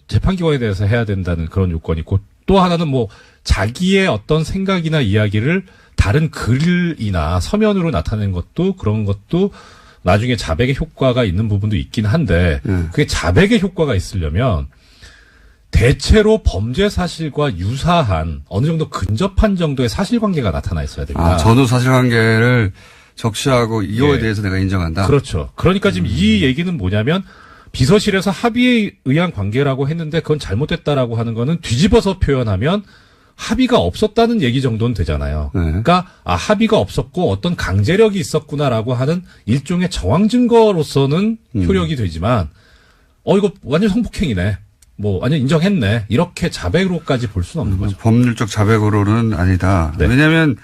재판기관에 대해서 해야 된다는 그런 요건이 있고 또 하나는 뭐 자기의 어떤 생각이나 이야기를 다른 글이나 서면으로 나타내는 것도 그런 것도 나중에 자백의 효과가 있는 부분도 있긴 한데 그게 자백의 효과가 있으려면 대체로 범죄 사실과 유사한 어느 정도 근접한 정도의 사실관계가 나타나 있어야 됩니다. 전후 사실관계를 적시하고 이거에 대해서 내가 인정한다. 그렇죠. 그러니까 지금 이 얘기는 뭐냐면 비서실에서 합의에 의한 관계라고 했는데 그건 잘못됐다라고 하는 거는 뒤집어서 표현하면 합의가 없었다는 얘기 정도는 되잖아요. 네. 그러니까 합의가 없었고 어떤 강제력이 있었구나라고 하는 일종의 정황 증거로서는 효력이 되지만 이거 완전 성폭행이네. 뭐 완전 인정했네. 이렇게 자백으로까지 볼 수는 없는 거죠. 법률적 자백으로는 아니다. 네. 왜냐하면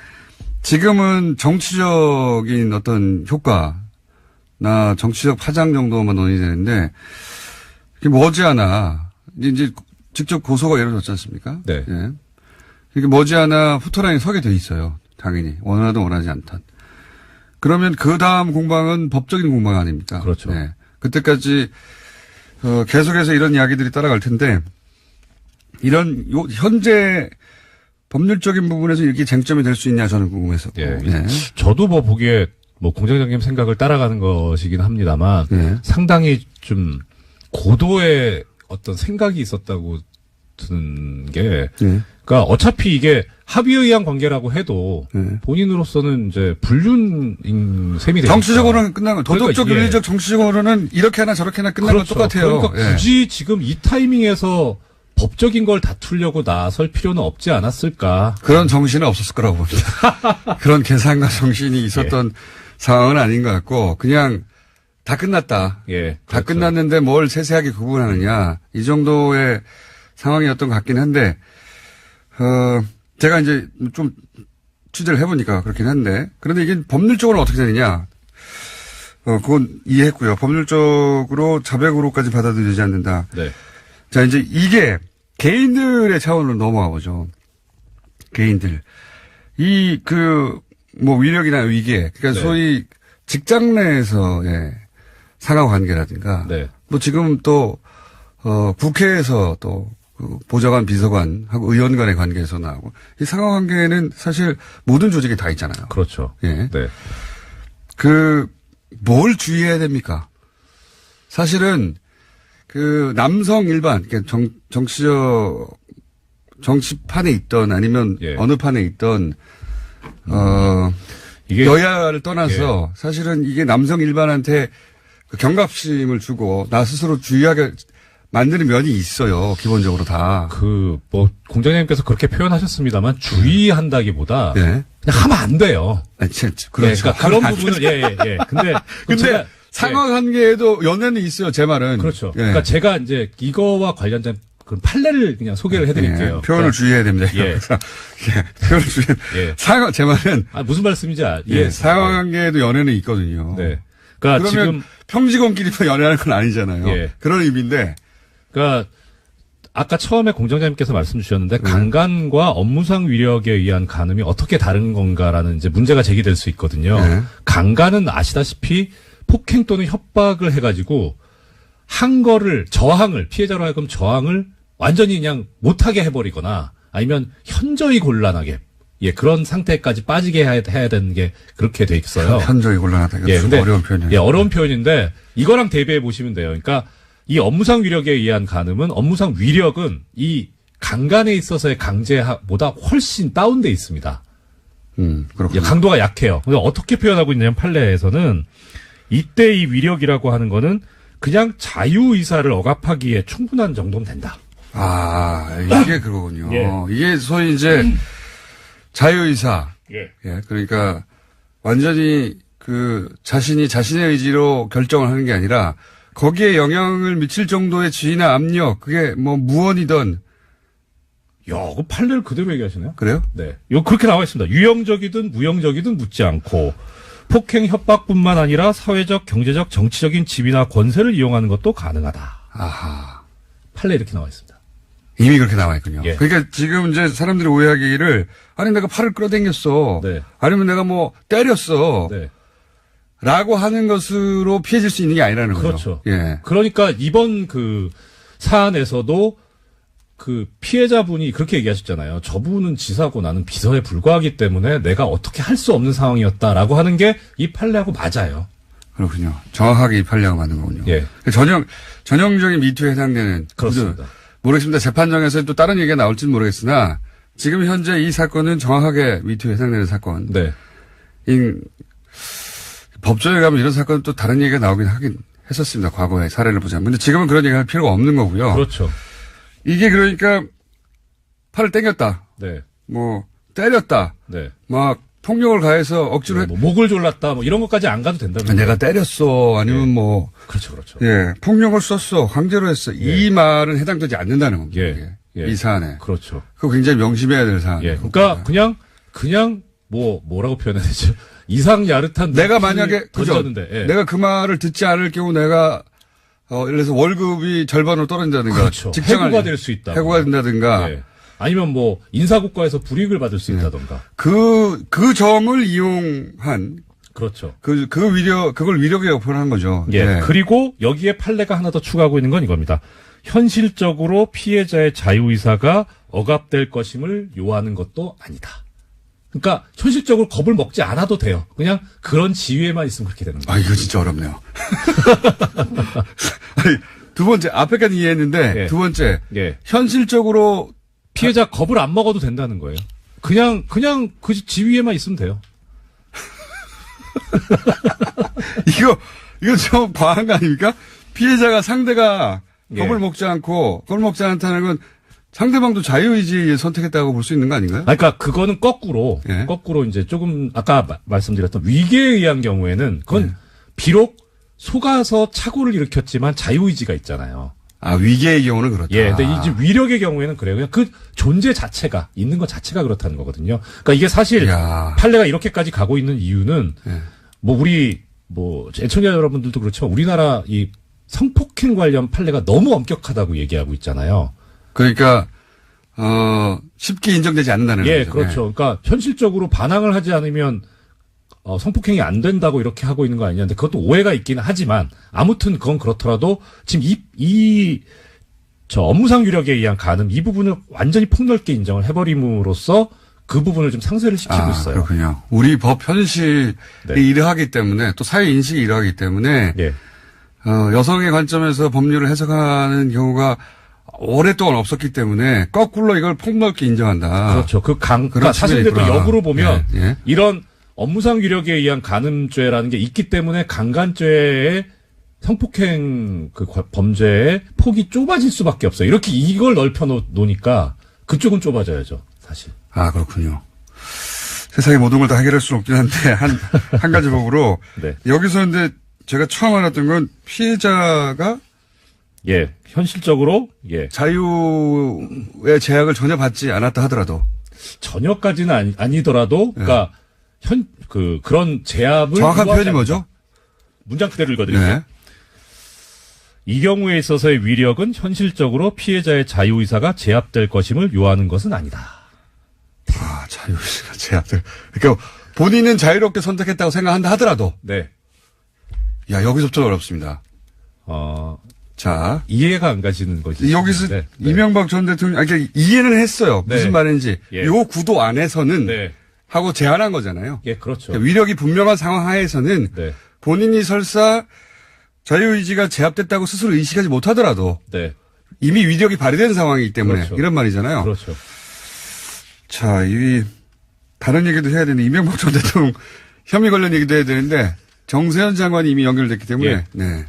지금은 정치적인 어떤 효과나 정치적 파장 정도만 논의되는데 이게 머지않아 이제 직접 고소가 이루어졌지 않습니까? 네. 예. 이게 머지않아 후토라인에 서게 돼 있어요. 당연히 원하든 원하지 않든. 그러면 그 다음 공방은 법적인 공방 아닙니까? 그렇죠. 네. 그때까지 계속해서 이런 이야기들이 따라갈 텐데 이런 현재 법률적인 부분에서 이렇게 쟁점이 될 수 있냐 저는 궁금해서. 예. 네. 저도 뭐 보기에 뭐 공장장님 생각을 따라가는 것이긴 합니다만 네. 상당히 좀 고도의 어떤 생각이 있었다고 드는 게 그러니까 어차피 이게 합의에 의한 관계라고 해도 본인으로서는 이제 불륜인 셈이 되니까. 정치적으로는 끝난 거. 도덕적, 그러니까, 윤리적, 정치적으로는 이렇게 하나 저렇게 하나 끝난 그렇죠. 건 똑같아요. 그러니까 굳이 지금 이 타이밍에서 법적인 걸 다투려고 나설 필요는 없지 않았을까. 그런 정신은 없었을 거라고 봅니다. 그런 계산과 정신이 있었던 상황은 아닌 것 같고 그냥 다 끝났다. 예. 다 그렇죠. 끝났는데 뭘 세세하게 구분하느냐. 이 정도의 상황이었던 것 같긴 한데 제가 이제 좀 취재를 해보니까 그렇긴 한데 그런데 이게 법률적으로 어떻게 되느냐. 그건 이해했고요. 법률적으로 자백으로까지 받아들이지 않는다. 네. 자, 이제 이게 개인들의 차원으로 넘어가 보죠. 개인들. 뭐 위력이나 위계. 그러니까 네. 소위 직장 내에서의 상하 관계라든가. 네. 뭐 지금 또, 국회에서 또 그 보좌관, 비서관하고 의원 간의 관계에서 나오고. 이 상하 관계는 사실 모든 조직에 다 있잖아요. 그렇죠. 예. 네. 뭘 주의해야 됩니까? 사실은 남성 일반, 그러니까 정치판에 있던 아니면 예. 어느 판에 있던, 이게 여야를 떠나서 사실은 이게 남성 일반한테 그 경각심을 주고 나 스스로 주의하게 만드는 면이 있어요. 기본적으로 다. 뭐 공장장님께서 그렇게 표현하셨습니다만 주의한다기보다 네. 그냥 하면 안 돼요. 그렇죠. 그러니까 그런 부분을 예. 근데 제가, 상하 관계에도 연연이 있어요. 제 말은. 그렇죠. 예. 그러니까 제가 이제 이거와 관련된 그 판례를 그냥 소개를 해드릴게요. 예, 표현을 주의해야 됩니다. 예. 그래서 예, 표현을 주의. 예. 제 말은 무슨 말씀인지 예, 사회관계에도 연애는 있거든요. 네. 그러니까 그러면 지금 평직원끼리만 연애하는 건 아니잖아요. 예. 그런 의미인데. 그러니까 아까 처음에 공장장님께서 말씀 주셨는데 강간과 업무상 위력에 의한 간음이 어떻게 다른 건가라는 이제 문제가 제기될 수 있거든요. 네. 강간은 아시다시피 폭행 또는 협박을 해가지고 한 거를 피해자로 하여금 저항을 완전히 그냥 못하게 해버리거나 아니면 현저히 곤란하게 그런 상태까지 빠지게 해야 되는 게 그렇게 돼 있어요. 현저히 곤란하다. 이거 좀 근데 어려운 표현이에요. 어려운 표현인데 이거랑 대비해 보시면 돼요. 그러니까 이 업무상 위력에 의한 간음은 업무상 위력은 이 강간에 있어서의 강제보다 훨씬 다운돼 있습니다. 그렇군요. 강도가 약해요. 근데 어떻게 표현하고 있냐면 판례에서는 이때 이 위력이라고 하는 거는 그냥 자유의사를 억압하기에 충분한 정도면 된다. 아, 이게 그거군요. 예. 이게 소위 이제 자유의사. 예, 그러니까 완전히 자신이 자신의 의지로 결정을 하는 게 아니라 거기에 영향을 미칠 정도의 지위나 압력, 그게 뭐 무언이든. 그 판례를 그대로 얘기하시네요. 그래요? 네. 그렇게 나와 있습니다. 유형적이든 무형적이든 묻지 않고 폭행 협박뿐만 아니라 사회적, 경제적, 정치적인 지위나 권세를 이용하는 것도 가능하다. 아하. 판례 이렇게 나와 있습니다. 이미 그렇게 나와 있군요. 예. 그러니까 지금 이제 사람들이 오해하기를, 아니, 내가 팔을 끌어당겼어. 네. 아니면 내가 뭐 때렸어. 네. 라고 하는 것으로 피해질 수 있는 게 아니라는 거죠. 그렇죠. 예. 그러니까 이번 사안에서도 피해자분이 그렇게 얘기하셨잖아요. 저분은 지사고 나는 비서에 불과하기 때문에 내가 어떻게 할 수 없는 상황이었다라고 하는 게 이 판례하고 맞아요. 그렇군요. 정확하게 이 판례가 맞는 거군요. 예. 전형적인 미투에 해당되는. 그렇습니다. 모르겠습니다. 재판정에서 또 다른 얘기가 나올지는 모르겠으나 지금 현재 이 사건은 정확하게 미투에 해당되는 사건. 네. 법조에 가면 이런 사건은 또 다른 얘기가 나오긴 하긴 했었습니다. 과거에 사례를 보자면. 근데 지금은 그런 얘기 할 필요가 없는 거고요. 그렇죠. 이게 그러니까 팔을 땡겼다. 네. 뭐 때렸다. 네. 막 폭력을 가해서 억지로 뭐 목을 졸랐다. 뭐 이런 것까지 안 가도 된다는 내가 때렸어. 아니면 뭐 그렇죠. 예, 폭력을 썼어. 강제로 했어. 이 말은 해당되지 않는다는 겁니다. 예. 이 사안에. 그렇죠. 그거 굉장히 명심해야 될 사안이에요. 예. 그러니까 그냥 뭐라고 표현해야 되죠? 이상 야릇한 내가 만약에 던졌는데 그죠? 내가 그 말을 듣지 않을 경우 내가 예를 들어서 월급이 절반으로 떨어진다든가 그렇죠. 해고가 될 수 있다. 해고가 된다든가 예. 아니면 뭐 인사고과에서 불이익을 받을 수 있다던가. 그 점을 이용한 그렇죠. 그걸 위력에 여포한 거죠. 예. 네. 그리고 여기에 판례가 하나 더 추가하고 있는 건 이겁니다. 현실적으로 피해자의 자유의사가 억압될 것임을 요하는 것도 아니다. 그러니까 현실적으로 겁을 먹지 않아도 돼요. 그냥 그런 지위에만 있으면 그렇게 되는 거예요. 이거 진짜 어렵네요. 아니, 두 번째 앞에까지 이해했는데 예. 두 번째 예. 현실적으로 피해자 겁을 안 먹어도 된다는 거예요. 그냥 그 지위에만 있으면 돼요. 이거 좀 과한 거 아닙니까? 피해자가 상대가 예. 겁을 먹지 않다는 건 상대방도 자유의지에 선택했다고 볼 수 있는 거 아닌가요? 그러니까 그거는 거꾸로 이제 조금 아까 말씀드렸던 위계에 의한 경우에는 그건 비록 속아서 착오를 일으켰지만 자유의지가 있잖아요. 위계의 경우는 그렇다. 예, 근데 이제 위력의 경우에는 그래요. 그냥 그 존재 자체가 있는 것 자체가 그렇다는 거거든요. 그러니까 이게 사실 판례가 이렇게까지 가고 있는 이유는 우리 애청자 여러분들도 그렇지만 우리나라 이 성폭행 관련 판례가 너무 엄격하다고 얘기하고 있잖아요. 그러니까 쉽게 인정되지 않는다는 거죠. 예, 그렇죠. 그러니까 현실적으로 반항을 하지 않으면 성폭행이 안 된다고 이렇게 하고 있는 거 아니냐는데 그것도 오해가 있기는 하지만 아무튼 그건 그렇더라도 지금 저 업무상 유력에 의한 간음 이 부분을 완전히 폭넓게 인정을 해버림으로써 그 부분을 좀 상쇄를 시키고 있어요. 그렇군요. 우리 법 현실이 이러하기 때문에 또 사회 인식이 이러하기 때문에 여성의 관점에서 법률을 해석하는 경우가 오랫동안 없었기 때문에 거꾸로 이걸 폭넓게 인정한다. 그렇죠. 그러니까 사실 또 역으로 보면 이런 업무상 유력에 의한 간음죄라는 게 있기 때문에 강간죄의 성폭행 범죄의 폭이 좁아질 수밖에 없어요. 이렇게 이걸 넓혀 놓으니까 그쪽은 좁아져야죠, 사실. 그렇군요. 세상의 모든 걸 다 해결할 수는 없긴 한데 한 가지 법으로 여기서 근데 제가 처음 알았던 건 피해자가 예, 현실적으로 예 자유의 제약을 전혀 받지 않았다 하더라도 전혀까지는 아니더라도 그러니까 그런 제압을 정확한 요하지 표현이 뭐죠? 문장 그대로 읽어드릴게요. 네. 이 경우에 있어서의 위력은 현실적으로 피해자의 자유의사가 제압될 것임을 요하는 것은 아니다. 아, 자유의사가 제압될. 그러니까 본인은 자유롭게 선택했다고 생각한다 하더라도. 네. 야, 여기서부터 어렵습니다. 자. 이해가 안 가시는 거지. 여기서 네. 이명박 전 대통령, 그러니까 이해는 했어요. 네. 무슨 말인지. 예. 요 구도 안에서는 네. 하고 제안한 거잖아요. 예, 그렇죠. 그러니까 위력이 분명한 상황 하에서는 네. 본인이 설사 자유의지가 제압됐다고 스스로 의식하지 못하더라도 네. 이미 위력이 발휘된 상황이기 때문에 그렇죠. 이런 말이잖아요. 그렇죠. 자, 이 다른 얘기도 해야 되는 이명박 전 대통령 혐의 관련 얘기도 해야 되는데 정세현 장관이 이미 연결됐기 때문에 예. 네.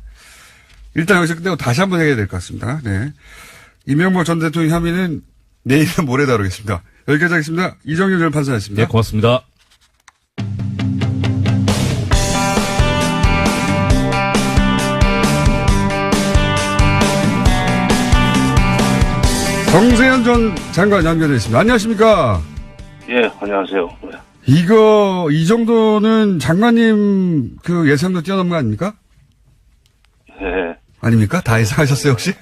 일단 여기서 끝내고 다시 한번 해야 될 것 같습니다. 네. 이명박 전 대통령 혐의는 내일은 모레 다루겠습니다. 여기까지 하겠습니다. 이정효 전 판사였습니다. 네, 고맙습니다. 정세현 전 장관 연결되어 있습니다. 안녕하십니까? 예, 안녕하세요. 네. 이 정도는 장관님 그 예상도 뛰어넘은 거 아닙니까? 예, 아닙니까? 다 예상하셨어요, 혹시?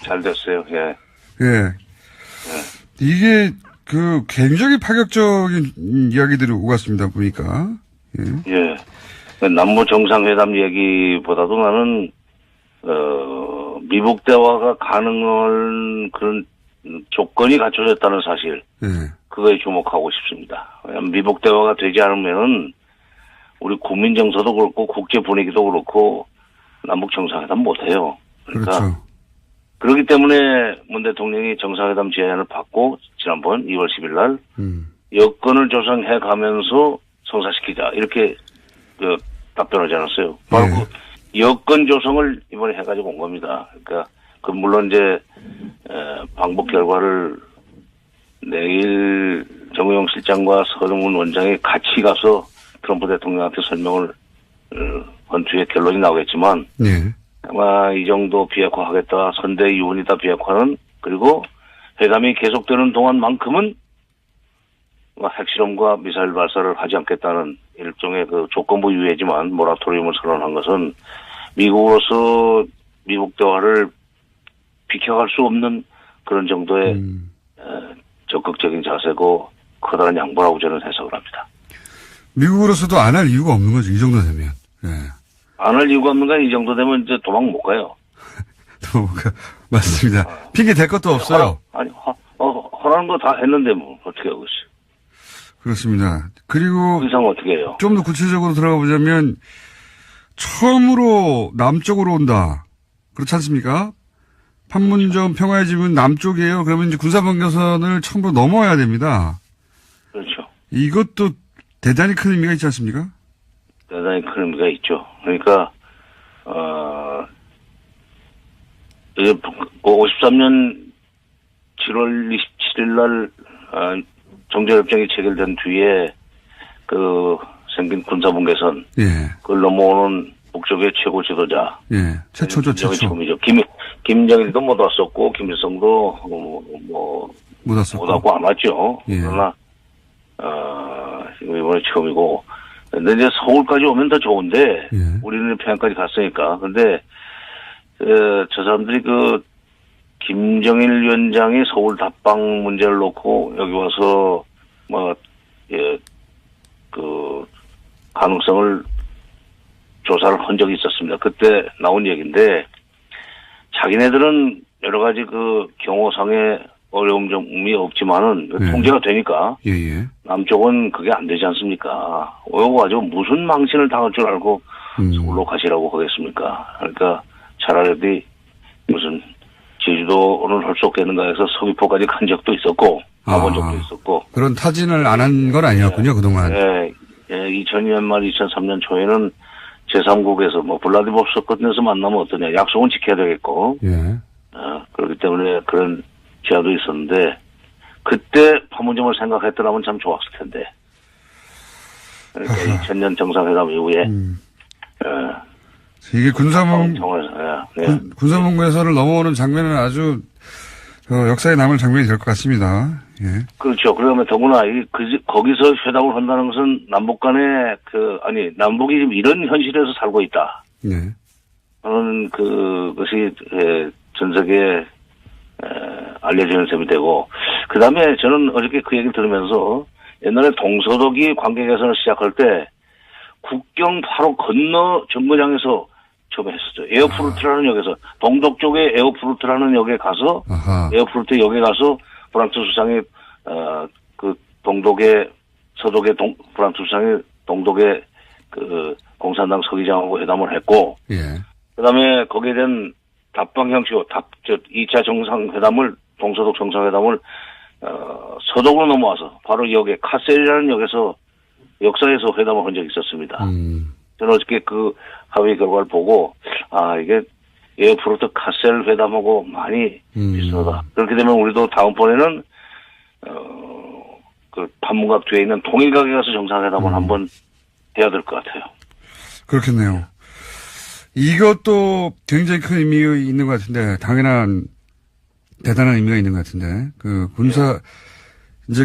잘 됐어요. 예. 예. 이게 굉장히 파격적인 이야기들이 오갔습니다, 보니까. 예. 예. 남북 정상회담 얘기보다도 나는, 미북 대화가 가능한 그런 조건이 갖춰졌다는 사실. 예. 그거에 주목하고 싶습니다. 왜냐하면 미북 대화가 되지 않으면은 우리 국민 정서도 그렇고 국제 분위기도 그렇고 남북 정상회담 못해요. 그러니까 그렇죠. 그렇기 때문에 문 대통령이 정상회담 제안을 받고 지난번 2월 10일 날 여건을 조성해 가면서 성사시키자 이렇게 답변하지 않았어요. 바로 네. 그 여건 조성을 이번에 해가지고 온 겁니다. 그러니까 물론 이제 방북 결과를 내일 정의용 실장과 서동훈 원장이 같이 가서 트럼프 대통령한테 설명을 한 뒤에 결론이 나오겠지만 네. 아마 이 정도 비핵화하겠다, 선대 유언이다 비핵화는, 그리고 회담이 계속되는 동안만큼은 핵실험과 미사일 발사를 하지 않겠다는 일종의 그 조건부 유예지만 모라토리움을 선언한 것은 미국으로서 미북 대화를 비켜갈 수 없는 그런 정도의 적극적인 자세고 커다란 양보라고 저는 해석을 합니다. 미국으로서도 안 할 이유가 없는 거죠. 이 정도 되면. 예. 안 할 이유가 없는 건 이 정도 되면 이제 도망 못 가요. 맞습니다. 핑계 댈 것도 없어요. 허라는 거 다 했는데 뭐 어떻게 하고 있어요. 그렇습니다. 그리고 그 이상 어떻게 해요? 좀 더 구체적으로 들어가 보자면 처음으로 남쪽으로 온다. 그렇지 않습니까? 판문점 평화의 집은 남쪽이에요. 그러면 이제 군사분계선을 처음으로 넘어야 됩니다. 그렇죠. 이것도 대단히 큰 의미가 있지 않습니까? 대단히 큰 의미가 있죠. 그러니까 53년 7월 27일 날 정전협정이 체결된 뒤에 생긴 군사분계선 예. 그걸 넘어오는 북쪽의 최고 지도자. 예. 최초죠, 김정일 최초. 처음이죠. 김정일도 못 왔었고 김일성도 못 왔었고. 못 왔고 안 왔죠. 예. 그러나 이번에 처음이고. 근데 이제 서울까지 오면 더 좋은데 예. 우리는 평양까지 갔으니까. 근데 저 사람들이 김정일 위원장이 서울 답방 문제를 놓고 여기 와서 가능성을 조사를 한 적이 있었습니다. 그때 나온 얘기인데 자기네들은 여러 가지 경호상의 어려움 점이 없지만은 네. 통제가 되니까 예. 남쪽은 그게 안 되지 않습니까? 이거 가지고 무슨 망신을 당할 줄 알고 서울로 가시라고 하겠습니까? 그러니까 차라리 무슨 제주도는 할 수 없겠는가 해서 서귀포까지 간 적도 있었고 가본 적도 있었고 그런 타진을 안 한 건 아니었군요, 그동안. 2002년 말 2003년 초에는 제3국에서 블라디보스토크에서 만나면 어떠냐 약속은 지켜야 되겠고 예. 그렇기 때문에 그런 제안도 있었는데 그때 판문점을 생각했더라면 참 좋았을 텐데 그러니까 2000년 정상회담 이후에 이게 네. 군사분계선을 넘어오는 장면은 아주 역사에 남을 장면이 될 것 같습니다. 예. 그렇죠. 그러면 더구나 거기서 회담을 한다는 것은 남북 간에 남북이 지금 이런 현실에서 살고 있다. 네. 저는 그것이 전 세계에 알려지는 셈이 되고, 그 다음에 저는 어저께 그 얘기를 들으면서 옛날에 동서독이 관계 개선을 시작할 때 국경 바로 건너 정거장에서 처음에 했었죠. 에어프루트라는 역에서, 동독 쪽에 에어프루트라는 역에 가서, 아하. 에어프루트 역에 가서 프랑스 수상이, 서독의 프랑스 수상이 동독의 공산당 서기장하고 회담을 했고, 예. 그 다음에 거기에 대한 답방 형식으로 2차 정상회담을, 동서독 정상회담을, 서독으로 넘어와서 바로 이 역에 카셀이라는 역사에서 회담을 한 적이 있었습니다. 저는 어저께 그 합의 결과를 보고, 이게 에어프루트 카셀 회담하고 많이 비슷하다. 그렇게 되면 우리도 다음번에는, 판문각 뒤에 있는 통일각에 가서 정상회담을 한번 해야 될 것 같아요. 그렇겠네요. 이것도 굉장히 큰 의미가 있는 것 같은데, 대단한 의미가 있는 것 같은데, 이제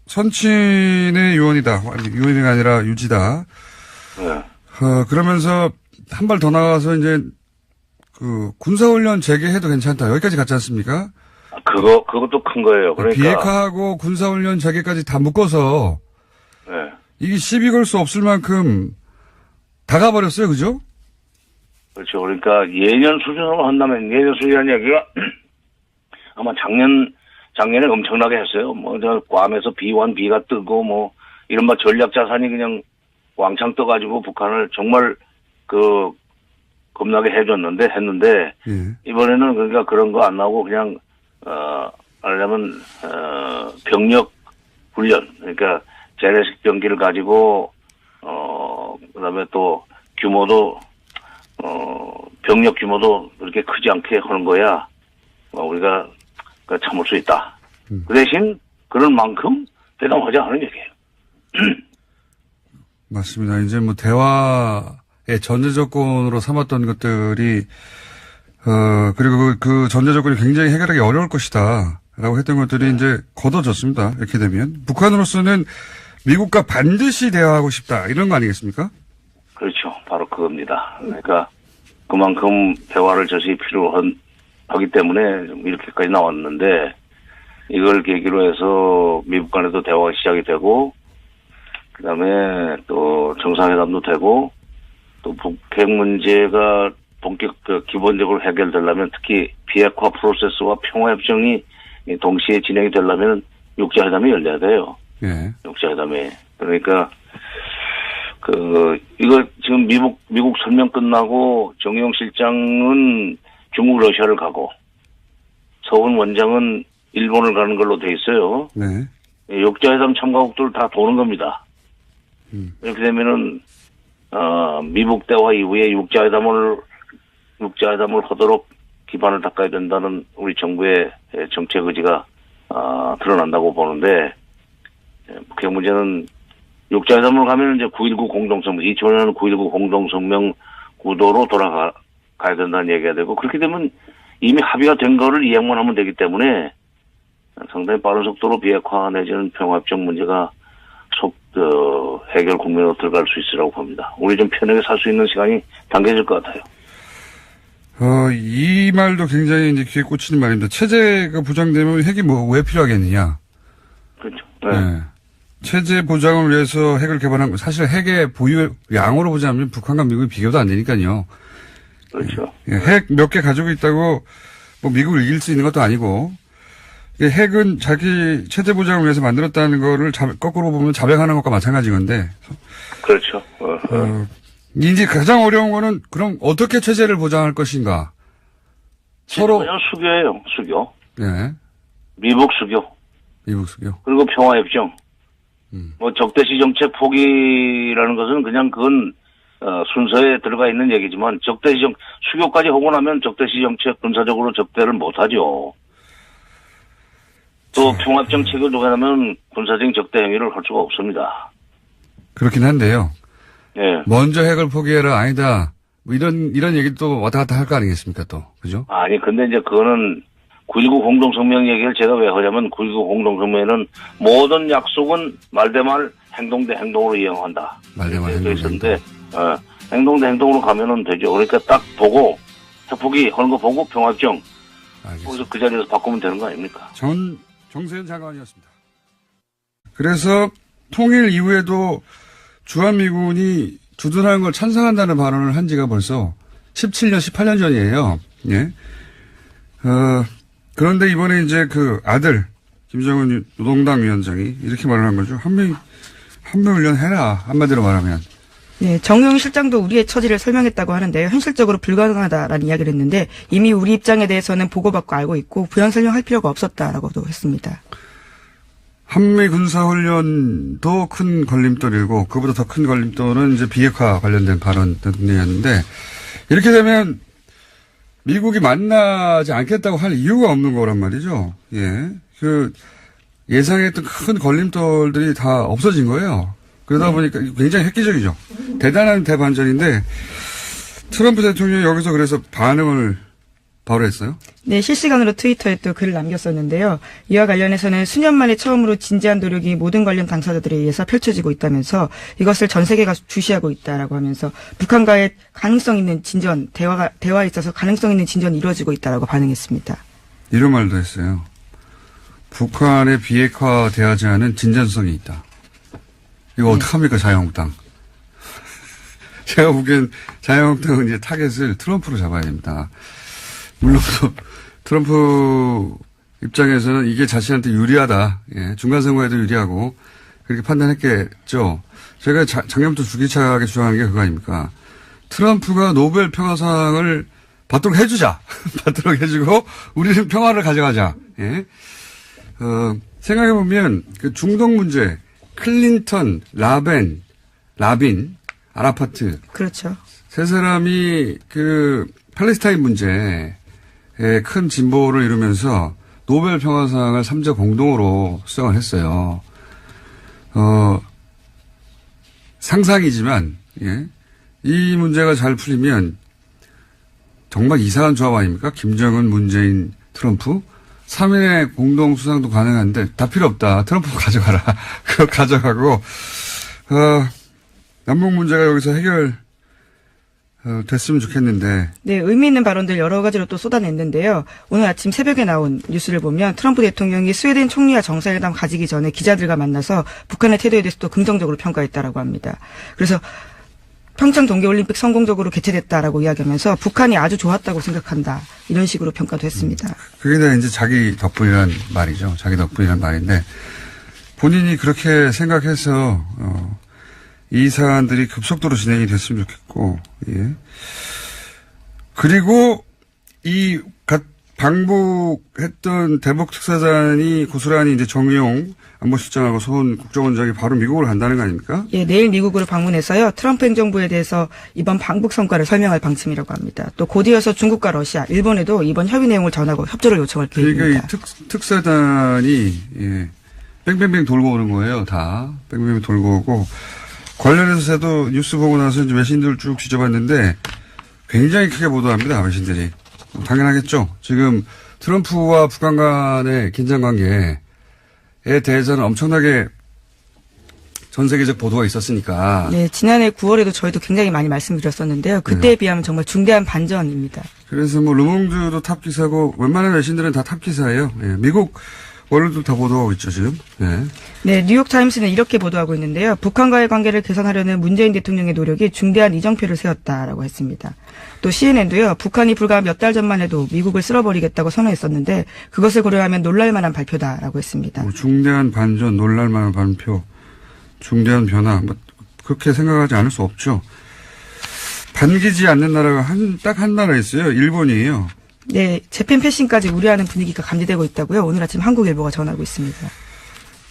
선친의 유언이다. 유언이 아니라 유지다. 네. 그러면서 한 발 더 나가서 이제, 군사훈련 재개해도 괜찮다. 여기까지 갔지 않습니까? 그것도 큰 거예요. 그러니까. 비핵화하고 군사훈련 재개까지 다 묶어서, 네. 이게 시비 걸 수 없을 만큼 다 가버렸어요. 그죠? 그렇죠. 그러니까 예년 수준으로 한다면, 예년 수준이라는 얘기가 아마 작년에 엄청나게 했어요. 괌에서 B1, B가 뜨고 이른바 전략 자산이 그냥 왕창 떠가지고 북한을 정말 겁나게 했는데, 예. 이번에는 그러니까 그런 거 안 나오고 그냥, 하려면, 병력 훈련, 그러니까 재래식 병기를 가지고, 그 다음에 또 규모도, 병력 규모도 그렇게 크지 않게 하는 거야. 우리가 참을 수 있다. 그 대신 그런 만큼 대담하지 않은 얘기예요. 맞습니다. 이제 대화의 전제 조건으로 삼았던 것들이, 그리고 그 전제 조건이 굉장히 해결하기 어려울 것이다. 라고 했던 것들이 이제 걷어졌습니다. 이렇게 되면. 북한으로서는 미국과 반드시 대화하고 싶다. 이런 거 아니겠습니까? 그렇죠. 바로 그겁니다. 그러니까 그만큼 대화를 저시 필요하기 때문에 이렇게까지 나왔는데, 이걸 계기로 해서 미국 간에도 대화가 시작이 되고, 그 다음에 또 정상회담도 되고, 또 북핵 문제가 기본적으로 해결되려면 특히 비핵화 프로세스와 평화협정이 동시에 진행이 되려면 육자회담이 열려야 돼요. 예. 육자회담이. 그러니까, 이거 지금 미국 설명 끝나고 정의용 실장은 중국 러시아를 가고, 서훈 원장은 일본을 가는 걸로 돼 있어요. 네. 육자회담 참가국들 다 도는 겁니다. 이렇게 되면은, 미국 대화 이후에 육자회담을 하도록 기반을 닦아야 된다는 우리 정부의 정책 의지가, 드러난다고 보는데, 북핵 문제는 육자회담을 가면 이제 9.19 공동성명, 2005년 9.19 공동성명 구도로 돌아가야 된다는 얘기가 되고, 그렇게 되면 이미 합의가 된 거를 이행만 하면 되기 때문에 상당히 빠른 속도로 비핵화 내지는 평화협정 문제가 해결 국면으로 들어갈 수 있으라고 봅니다. 우리 좀 편하게 살 수 있는 시간이 당겨질 것 같아요. 이 말도 굉장히 이제 귀에 꽂히는 말입니다. 체제가 보장되면 핵이 왜 필요하겠느냐. 그렇죠. 네. 네. 체제 보장을 위해서 핵을 개발한 거, 사실 핵의 보유 양으로 보자면 북한과 미국이 비교도 안 되니까요. 그렇죠. 핵 몇 개 가지고 있다고 미국을 이길 수 있는 것도 아니고, 핵은 자기 체제 보장을 위해서 만들었다는 거를 거꾸로 보면 자백하는 것과 마찬가지 건데. 그렇죠. 이제 가장 어려운 거는 그럼 어떻게 체제를 보장할 것인가. 서로. 그냥 수교예요. 수교. 네. 미북 수교. 미국 수교. 그리고 평화협정. 적대시 정책 포기라는 것은 그냥 그건 순서에 들어가 있는 얘기지만 수교까지 하고 나면 적대시 정책 군사적으로 적대를 못하죠. 또 평화협정 체결 도가면 군사적인 적대 행위를 할 수가 없습니다. 그렇긴 한데요. 예. 먼저 핵을 포기해라. 아니다. 뭐 이런 얘기 또 왔다 갔다 할 거 아니겠습니까, 또. 그죠? 아니, 근데 이제 그거는 9.19 공동성명 얘기를 제가 왜 하냐면 9.19 공동성명에는 모든 약속은 말 대 말, 행동 대 행동으로 이행한다. 말 대 말, 이렇게 행동 대 있었는데, 행동 대 행동으로 가면은 되죠. 그러니까 딱 보고, 핵폭이 하는 거 보고 평화협정. 알겠습니다. 거기서 그 자리에서 바꾸면 되는 거 아닙니까? 정세현 장관이었습니다. 그래서 통일 이후에도 주한미군이 두둔하는 걸 찬성한다는 발언을 한 지가 벌써 17년, 18년 전이에요. 예. 그런데 이번에 이제 그 아들, 김정은 노동당 위원장이 이렇게 말을 한 거죠. 한미훈련 해라. 한마디로 말하면. 네, 정용 실장도 우리의 처지를 설명했다고 하는데요. 현실적으로 불가능하다라는 이야기를 했는데 이미 우리 입장에 대해서는 보고받고 알고 있고 부연 설명할 필요가 없었다라고도 했습니다. 한미 군사훈련도 큰 걸림돌이고 그보다 더 큰 걸림돌은 이제 비핵화 관련된 발언이었는데 이렇게 되면 미국이 만나지 않겠다고 할 이유가 없는 거란 말이죠. 예. 그 예상했던 큰 걸림돌들이 다 없어진 거예요. 그러다 보니까 굉장히 획기적이죠. 대단한 대반전인데 트럼프 대통령이 여기서 그래서 반응을 바로 했어요. 네, 실시간으로 트위터에 또 글을 남겼었는데요. 이와 관련해서는 수년 만에 처음으로 진지한 노력이 모든 관련 당사자들에 의해서 펼쳐지고 있다면서 이것을 전 세계가 주시하고 있다라고 하면서 북한과의 가능성 있는 진전, 대화에 있어서 가능성 있는 진전이 이루어지고 있다라고 반응했습니다. 이런 말도 했어요. 북한의 비핵화되지 않은 진전성이 있다. 이거 어떡합니까, 자유한국당. 제가 보기엔 자유한국당은 이제 타겟을 트럼프로 잡아야 됩니다. 물론 트럼프 입장에서는 이게 자신한테 유리하다. 예, 중간선거에도 유리하고 그렇게 판단했겠죠. 제가 작년부터 주기차게 주장한 게 그거 아닙니까. 트럼프가 노벨 평화상을 받도록 해주자. 받도록 해주고 우리는 평화를 가져가자. 예. 생각해보면 그 중동 문제 클린턴, 라빈, 아라파트. 그렇죠. 세 사람이 그 팔레스타인 문제에 큰 진보를 이루면서 노벨 평화상을 3자 공동으로 수상을 했어요. 상상이지만, 예. 이 문제가 잘 풀리면 정말 이상한 조합 아닙니까? 김정은, 문재인, 트럼프. 3인의 공동 수상도 가능한데 다 필요 없다. 트럼프 가져가라. 그거 가져가고 남북 문제가 여기서 해결 됐으면 좋겠는데. 네, 의미 있는 발언들 여러 가지로 또 쏟아냈는데요. 오늘 아침 새벽에 나온 뉴스를 보면 트럼프 대통령이 스웨덴 총리와 정상회담 가지기 전에 기자들과 만나서 북한의 태도에 대해서 또 긍정적으로 평가했다라고 합니다. 그래서 평창 동계올림픽 성공적으로 개최됐다라고 이야기하면서 북한이 아주 좋았다고 생각한다. 이런 식으로 평가도 했습니다. 그게 다 이제 자기 덕분이란 말이죠. 자기 덕분이란 말인데 본인이 그렇게 생각해서 이 사안들이 급속도로 진행이 됐으면 좋겠고, 예. 그리고 이 방북했던 대북 특사단이 고스란히 이제 정의용 안보실장하고 손 국정원장이 바로 미국으로 간다는 거 아닙니까? 예, 내일 미국으로 방문해서요. 트럼프 행정부에 대해서 이번 방북 성과를 설명할 방침이라고 합니다. 또 곧 이어서 중국과 러시아, 일본에도 이번 협의 내용을 전하고 협조를 요청할 계획입니다. 그러니까 이 특사단이 예, 뺑뺑뺑 돌고 오는 거예요. 다 뺑뺑뺑 돌고 오고 관련해서도 뉴스 보고 나서 이제 외신들 쭉 뒤져봤는데 굉장히 크게 보도합니다. 외신들이. 당연하겠죠. 지금 트럼프와 북한 간의 긴장관계에 대해서는 엄청나게 전 세계적 보도가 있었으니까. 네, 지난해 9월에도 저희도 굉장히 많이 말씀드렸었는데요. 그때에 비하면 정말 중대한 반전입니다. 그래서 뭐 르몽드도 탑 기사고 웬만한 외신들은 다 탑 기사예요. 예, 미국 언론도 다 보도하고 있죠 지금. 예. 네, 뉴욕타임스는 이렇게 보도하고 있는데요. 북한과의 관계를 개선하려는 문재인 대통령의 노력이 중대한 이정표를 세웠다라고 했습니다. 또 CNN도요. 북한이 불과 몇 달 전만 해도 미국을 쓸어버리겠다고 선언했었는데 그것을 고려하면 놀랄만한 발표다라고 했습니다. 뭐 중대한 반전, 놀랄만한 발표, 중대한 변화, 뭐 그렇게 생각하지 않을 수 없죠. 반기지 않는 나라가 딱 한 나라 있어요. 일본이에요. 네, 재팬 패싱까지 우려하는 분위기가 감지되고 있다고요. 오늘 아침 한국일보가 전하고 있습니다.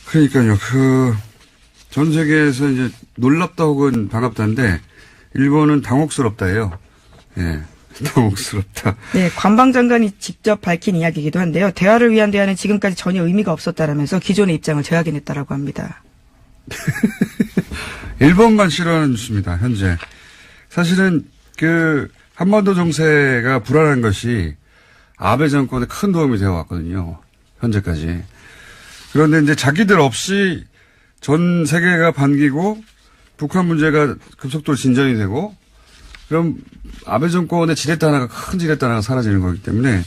그러니까요. 전 세계에서 이제 놀랍다 혹은 반갑다인데 일본은 당혹스럽다예요. 예. 당혹스럽다. 네, 관방장관이 직접 밝힌 이야기이기도 한데요. 대화를 위한 대화는 지금까지 전혀 의미가 없었다라면서 기존의 입장을 재확인했다라고 합니다. 일본만 싫어하는 뉴스입니다. 현재. 사실은 한반도 정세가 불안한 것이 아베 정권에 큰 도움이 되어 왔거든요. 현재까지. 그런데 이제 자기들 없이 전 세계가 반기고 북한 문제가 급속도로 진전이 되고 그럼 아베 정권의 지렛대 하나가 큰 지렛대 하나가 사라지는 거기 때문에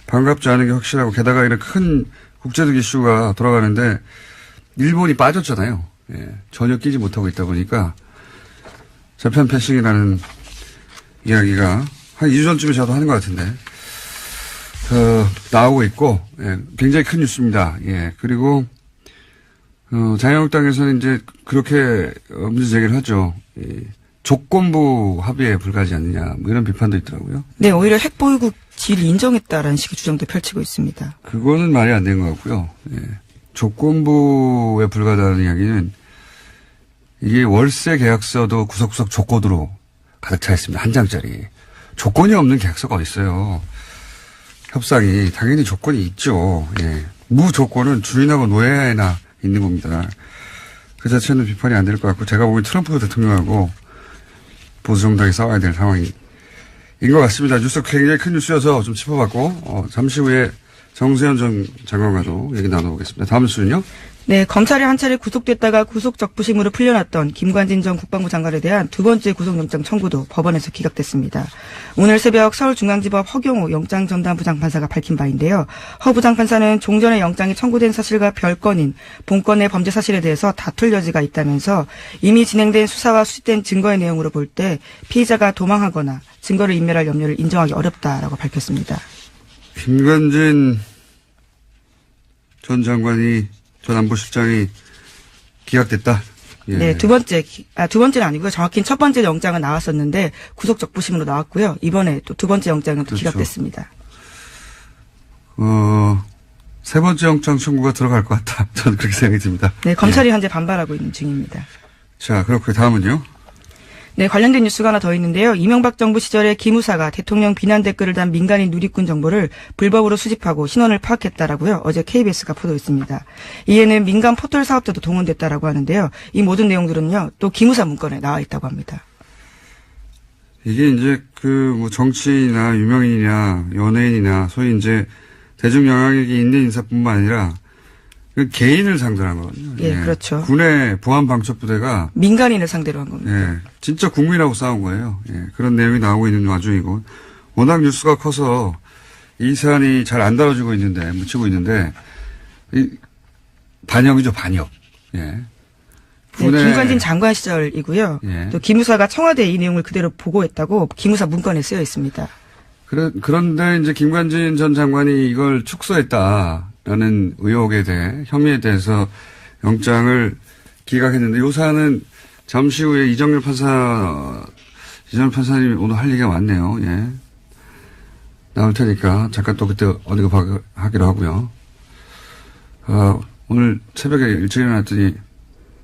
반갑지 않은 게 확실하고 게다가 이런 큰 국제적 이슈가 돌아가는데 일본이 빠졌잖아요. 예, 전혀 끼지 못하고 있다 보니까 재편 패싱이라는 이야기가 한 2주 전쯤에 저도 하는 것 같은데 나오고 있고 예, 굉장히 큰 뉴스입니다. 예, 그리고 자유한국당에서는 이제 그렇게 문제 제기를 하죠. 조건부 합의에 불과하지 않느냐 뭐 이런 비판도 있더라고요. 네, 오히려 핵보유국 지위를 인정했다라는 식의 주장도 펼치고 있습니다. 그거는 말이 안 된 것 같고요. 예. 조건부에 불과하다는 이야기는 이게 월세 계약서도 구석구석 조건으로 가득 차 있습니다. 한 장짜리. 조건이 없는 계약서가 어디 있어요. 협상이 당연히 조건이 있죠. 예. 무조건은 주인하고 노예나 있는 겁니다. 그 자체는 비판이 안 될 것 같고 제가 보기엔 트럼프 대통령하고 보수정당이 싸워야 될 상황인 것 같습니다. 뉴스 굉장히 큰 뉴스여서 좀 짚어봤고 잠시 후에 정세현 전 장관과도 얘기 나눠보겠습니다. 다음 뉴스는요? 네, 검찰이 한 차례 구속됐다가 구속적부심으로 풀려났던 김관진 전 국방부 장관에 대한 두 번째 구속영장 청구도 법원에서 기각됐습니다. 오늘 새벽 서울중앙지법 허경호 영장전담 부장판사가 밝힌 바인데요. 허 부장판사는 종전에 영장이 청구된 사실과 별건인 본건의 범죄 사실에 대해서 다툴 여지가 있다면서 이미 진행된 수사와 수집된 증거의 내용으로 볼 때 피의자가 도망하거나 증거를 인멸할 염려를 인정하기 어렵다라고 밝혔습니다. 김관진 전 장관이 전 안보실장이 기각됐다. 예. 네, 두 번째는 아니고요. 정확히는 첫 번째 영장은 나왔었는데 구속적부심으로 나왔고요. 이번에 또 두 번째 영장은 또 그렇죠. 기각됐습니다. 세 번째 영장 청구가 들어갈 것 같다. 저는 그렇게 생각이 듭니다. 네, 검찰이 현재 반발하고 있는 중입니다. 자, 그렇고 다음은요. 네, 관련된 뉴스가 하나 더 있는데요. 이명박 정부 시절에 기무사가 대통령 비난 댓글을 단 민간인 누리꾼 정보를 불법으로 수집하고 신원을 파악했다라고요. 어제 KBS가 보도했습니다. 이에는 민간 포털 사업자도 동원됐다라고 하는데요. 이 모든 내용들은요. 또 기무사 문건에 나와 있다고 합니다. 이게 이제 뭐 정치인이나 유명인이나 연예인이나 소위 이제 대중 영향력이 있는 인사뿐만 아니라 그 개인을 상대로 한 거거든요. 예, 그렇죠. 군의 보안방첩부대가 민간인을 상대로 한 겁니다. 예, 진짜 국민하고 싸운 거예요. 예, 그런 내용이 나오고 있는 와중이고 워낙 뉴스가 커서 이 사안이 잘 안 다뤄지고 있는데 묻히고 있는데 반역이죠, 반역. 예. 네, 군의 김관진 장관 시절이고요. 예. 또 기무사가 청와대에 이 내용을 그대로 보고했다고 기무사 문건에 쓰여 있습니다. 그런데 이제 김관진 전 장관이 이걸 축소했다라는 의혹에 대해 혐의에 대해서 영장을 기각했는데 요 사안은 잠시 후에 이정열 판사님이 오늘 할 얘기가 많네요. 예. 나올 테니까 잠깐 또 그때 언급하기로 하고요. 오늘 새벽에 일찍 일어났더니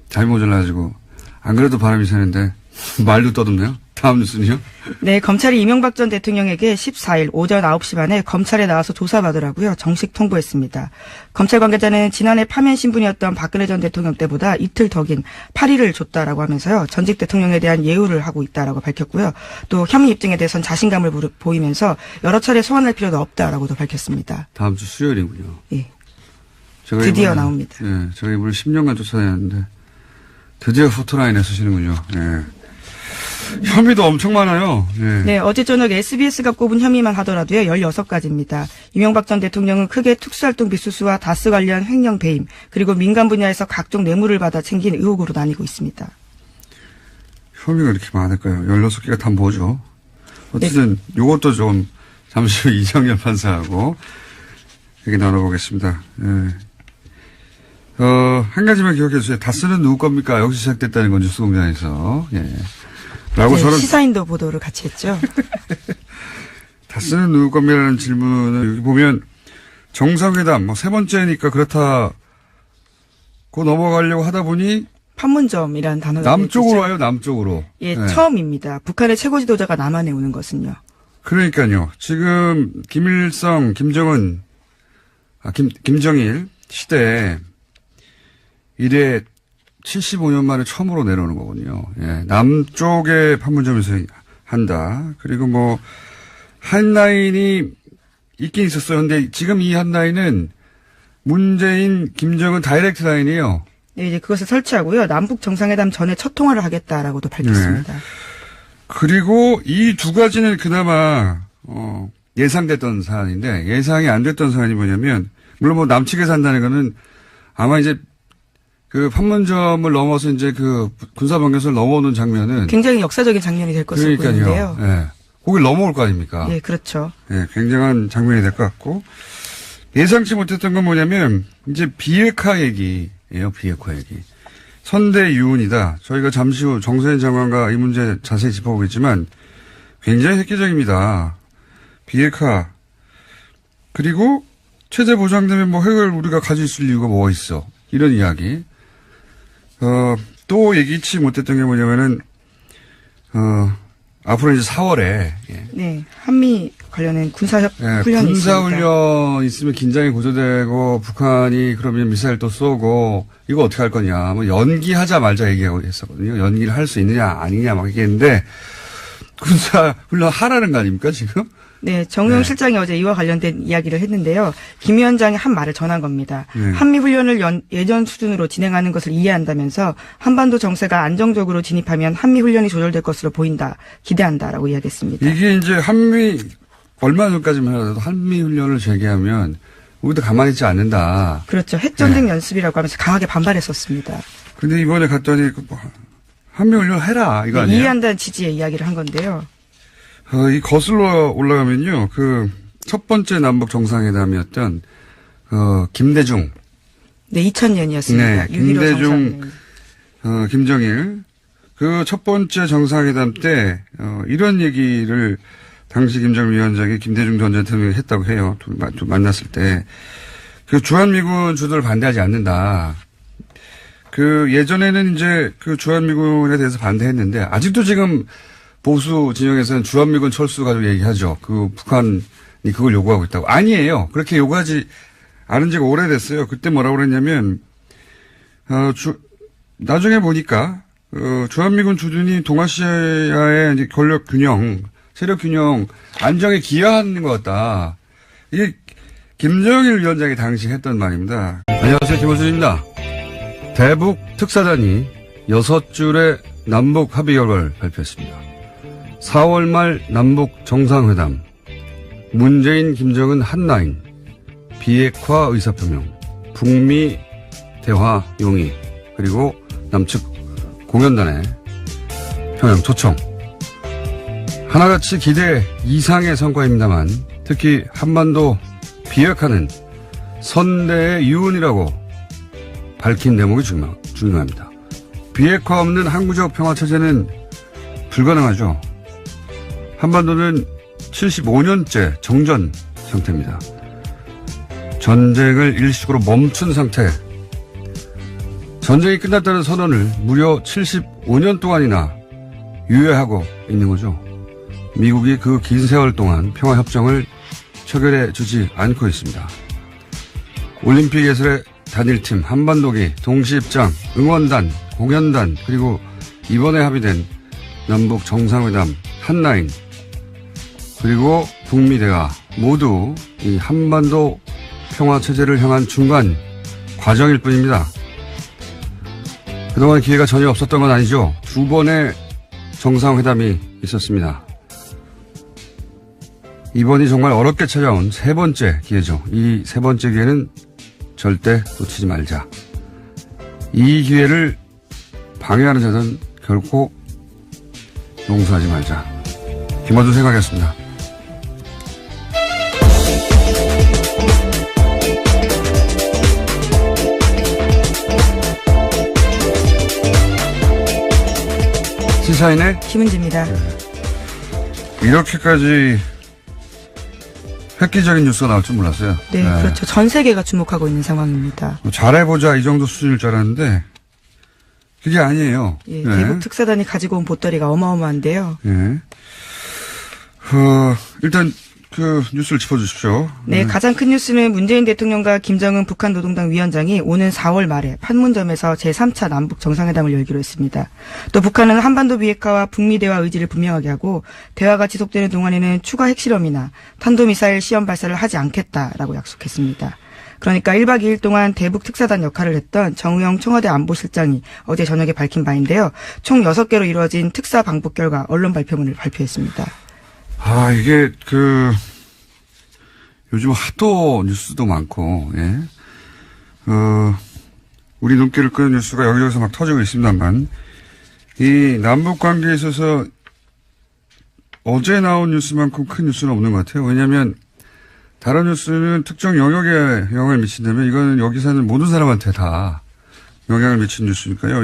잠이 모자라가지고 안 그래도 바람이 새는데 말도 떠듬네요. 다음 뉴스는요? 네, 검찰이 이명박 전 대통령에게 14일 오전 9시 반에 검찰에 나와서 조사받으라고요. 정식 통보했습니다. 검찰 관계자는 지난해 파면 신분이었던 박근혜 전 대통령 때보다 이틀 더 긴 8일을 줬다라고 하면서요. 전직 대통령에 대한 예우를 하고 있다라고 밝혔고요. 또 혐의 입증에 대해서는 자신감을 보이면서 여러 차례 소환할 필요도 없다라고도 밝혔습니다. 다음 주 수요일이군요. 예. 드디어 이번에, 나옵니다. 예, 제가 이분을 10년간 쫓아다녔는데 드디어 포토라인에 서시는군요. 예. 혐의도 엄청 많아요. 예. 네, 어제 저녁 SBS가 꼽은 혐의만 하더라도요, 16가지입니다. 이명박 전 대통령은 크게 특수활동 비수수와 다스 관련 횡령 배임, 그리고 민간 분야에서 각종 뇌물을 받아 챙긴 의혹으로 나뉘고 있습니다. 혐의가 이렇게 많을까요? 16개가 다 뭐죠? 어쨌든 요것도 좀 잠시 후 이정열 판사하고 얘기 나눠보겠습니다. 예. 한 가지만 기억해 주세요. 다스는 누구 겁니까? 여기서 시작됐다는 건 뉴스공장에서. 예. 라고 네, 저는. 시사인도 보도를 같이 했죠. 다스는 누구 겁니다라는 질문을 여기 보면 정상회담, 세 번째니까 그렇다고 넘어가려고 하다 보니 판문점이라는 단어가 남쪽으로 있죠. 와요, 남쪽으로. 예, 네. 처음입니다. 북한의 최고 지도자가 남한에 오는 것은요. 그러니까요. 지금 김일성, 김정은, 김정일 시대에 이래 75년 만에 처음으로 내려오는 거거든요. 예, 남쪽의 판문점에서 한다. 그리고 뭐 한라인이 있긴 있었어요. 근데 지금 이 한라인은 문재인, 김정은 다이렉트 라인이에요. 네, 이제 그것을 설치하고요. 남북 정상회담 전에 첫 통화를 하겠다라고도 밝혔습니다. 그리고 이 두 가지는 그나마 예상됐던 사안인데 예상이 안 됐던 사안이 뭐냐면 물론 뭐 남측에서 한다는 거는 아마 이제 그 판문점을 넘어서 이제 그 군사병력을 넘어오는 장면은 굉장히 역사적인 장면이 될 것으로 보이는데요. 예. 거길 넘어올 거 아닙니까? 네, 그렇죠. 예, 굉장한 장면이 될 것 같고 예상치 못했던 건 뭐냐면 이제 비핵화 얘기예요. 비핵화 얘기. 선대 유운이다. 저희가 잠시 후 정세현 장관과 이 문제 자세히 짚어보겠지만 굉장히 획기적입니다. 비핵화. 그리고 체제 보장되면 뭐 핵을 우리가 가질 수 있을 이유가 뭐가 있어. 이런 이야기. 또 예기치 못했던 게 뭐냐면은 앞으로 이제 4월에 네, 한미 관련된 군사훈련이 군사훈련 있으면 긴장이 고조되고 북한이 그러면 미사일 또 쏘고 이거 어떻게 할 거냐. 뭐 연기하자 말자 얘기하고 했었거든요. 연기를 할 수 있느냐 아니냐 막 얘기했는데 군사훈련 하라는 거 아닙니까 지금? 네, 정용 실장이 어제 이와 관련된 이야기를 했는데요. 김 위원장이 한 말을 전한 겁니다. 네. 한미훈련을 예전 수준으로 진행하는 것을 이해한다면서 한반도 정세가 안정적으로 진입하면 한미훈련이 조절될 것으로 보인다. 기대한다라고 이야기했습니다. 이게 이제 얼마 전까지만 하더라도 한미훈련을 재개하면 우리도 가만히 있지 않는다. 그렇죠. 핵전쟁 연습이라고 하면서 강하게 반발했었습니다. 근데 이번에 갔더니 한미훈련 해라 이거 아니에요? 이해한다는 취지의 이야기를 한 건데요. 이 거슬러 올라가면요. 그 첫 번째 남북 정상회담이었던 김대중. 네, 2000년이었습니다. 네, 김대중, 김정일. 그 첫 번째 정상회담 때 이런 얘기를 당시 김정일 위원장이 김대중 전 대통령이 했다고 해요. 두 만났을 때. 그 주한미군 주도를 반대하지 않는다. 그 예전에는 이제 그 주한미군에 대해서 반대했는데 아직도 지금 보수 진영에서는 주한미군 철수 가지고 얘기하죠. 그 북한이 그걸 요구하고 있다고. 아니에요. 그렇게 요구하지 않은 지가 오래됐어요. 그때 뭐라고 그랬냐면 나중에 보니까 주한미군 주둔이 동아시아의 이제 권력 균형, 세력 균형 안정에 기여하는 것 같다. 이게 김정일 위원장이 당시 했던 말입니다. 안녕하세요. 김호준입니다. 대북 특사단이 6줄의 남북 합의 결과를 발표했습니다. 4월 말 남북 정상회담, 문재인, 김정은 한라인, 비핵화 의사표명, 북미 대화 용의, 그리고 남측 공연단의 평양 초청. 하나같이 기대 이상의 성과입니다만 특히 한반도 비핵화는 선대의 유운이라고 밝힌 대목이 중요합니다. 비핵화 없는 항구적 평화체제는 불가능하죠. 한반도는 75년째 정전 상태입니다. 전쟁을 일시적으로 멈춘 상태. 전쟁이 끝났다는 선언을 무려 75년 동안이나 유예하고 있는 거죠. 미국이 그 긴 세월 동안 평화협정을 체결해 주지 않고 있습니다. 올림픽 예술의 단일팀, 한반도기, 동시입장, 응원단, 공연단, 그리고 이번에 합의된 남북 정상회담, 한라인, 그리고 북미 대화 모두 이 한반도 평화체제를 향한 중간 과정일 뿐입니다. 그동안 기회가 전혀 없었던 건 아니죠. 2번의 정상회담이 있었습니다. 이번이 정말 어렵게 찾아온 3번째 기회죠. 이 3번째 기회는 절대 놓치지 말자. 이 기회를 방해하는 자는 결코 용서하지 말자. 김어준 생각이었습니다. 시사인의 김은지입니다. 이렇게까지 획기적인 뉴스가 나올 줄 몰랐어요. 네, 그렇죠. 전 세계가 주목하고 있는 상황입니다. 잘해보자 이 정도 수준일 줄 알았는데 그게 아니에요. 예, 대북 특사단이 가지고 온 보따리가 어마어마한데요. 예. 일단 그 뉴스를 짚어주십시오. 네, 가장 큰 뉴스는 문재인 대통령과 김정은 북한 노동당 위원장이 오는 4월 말에 판문점에서 제3차 남북 정상회담을 열기로 했습니다. 또 북한은 한반도 비핵화와 북미 대화 의지를 분명하게 하고 대화가 지속되는 동안에는 추가 핵실험이나 탄도미사일 시험 발사를 하지 않겠다라고 약속했습니다. 그러니까 1박 2일 동안 대북 특사단 역할을 했던 정의용 청와대 안보실장이 어제 저녁에 밝힌 바인데요. 총 6개로 이루어진 특사 방북 결과 언론 발표문을 발표했습니다. 이게 요즘 하도 뉴스도 많고, 예. 우리 눈길을 끄는 뉴스가 여기저기서 막 터지고 있습니다만, 이 남북 관계에 있어서 어제 나온 뉴스만큼 큰 뉴스는 없는 것 같아요. 왜냐하면 다른 뉴스는 특정 영역에 영향을 미친다면 이거는 여기 사는 모든 사람한테 다 영향을 미친 뉴스니까요.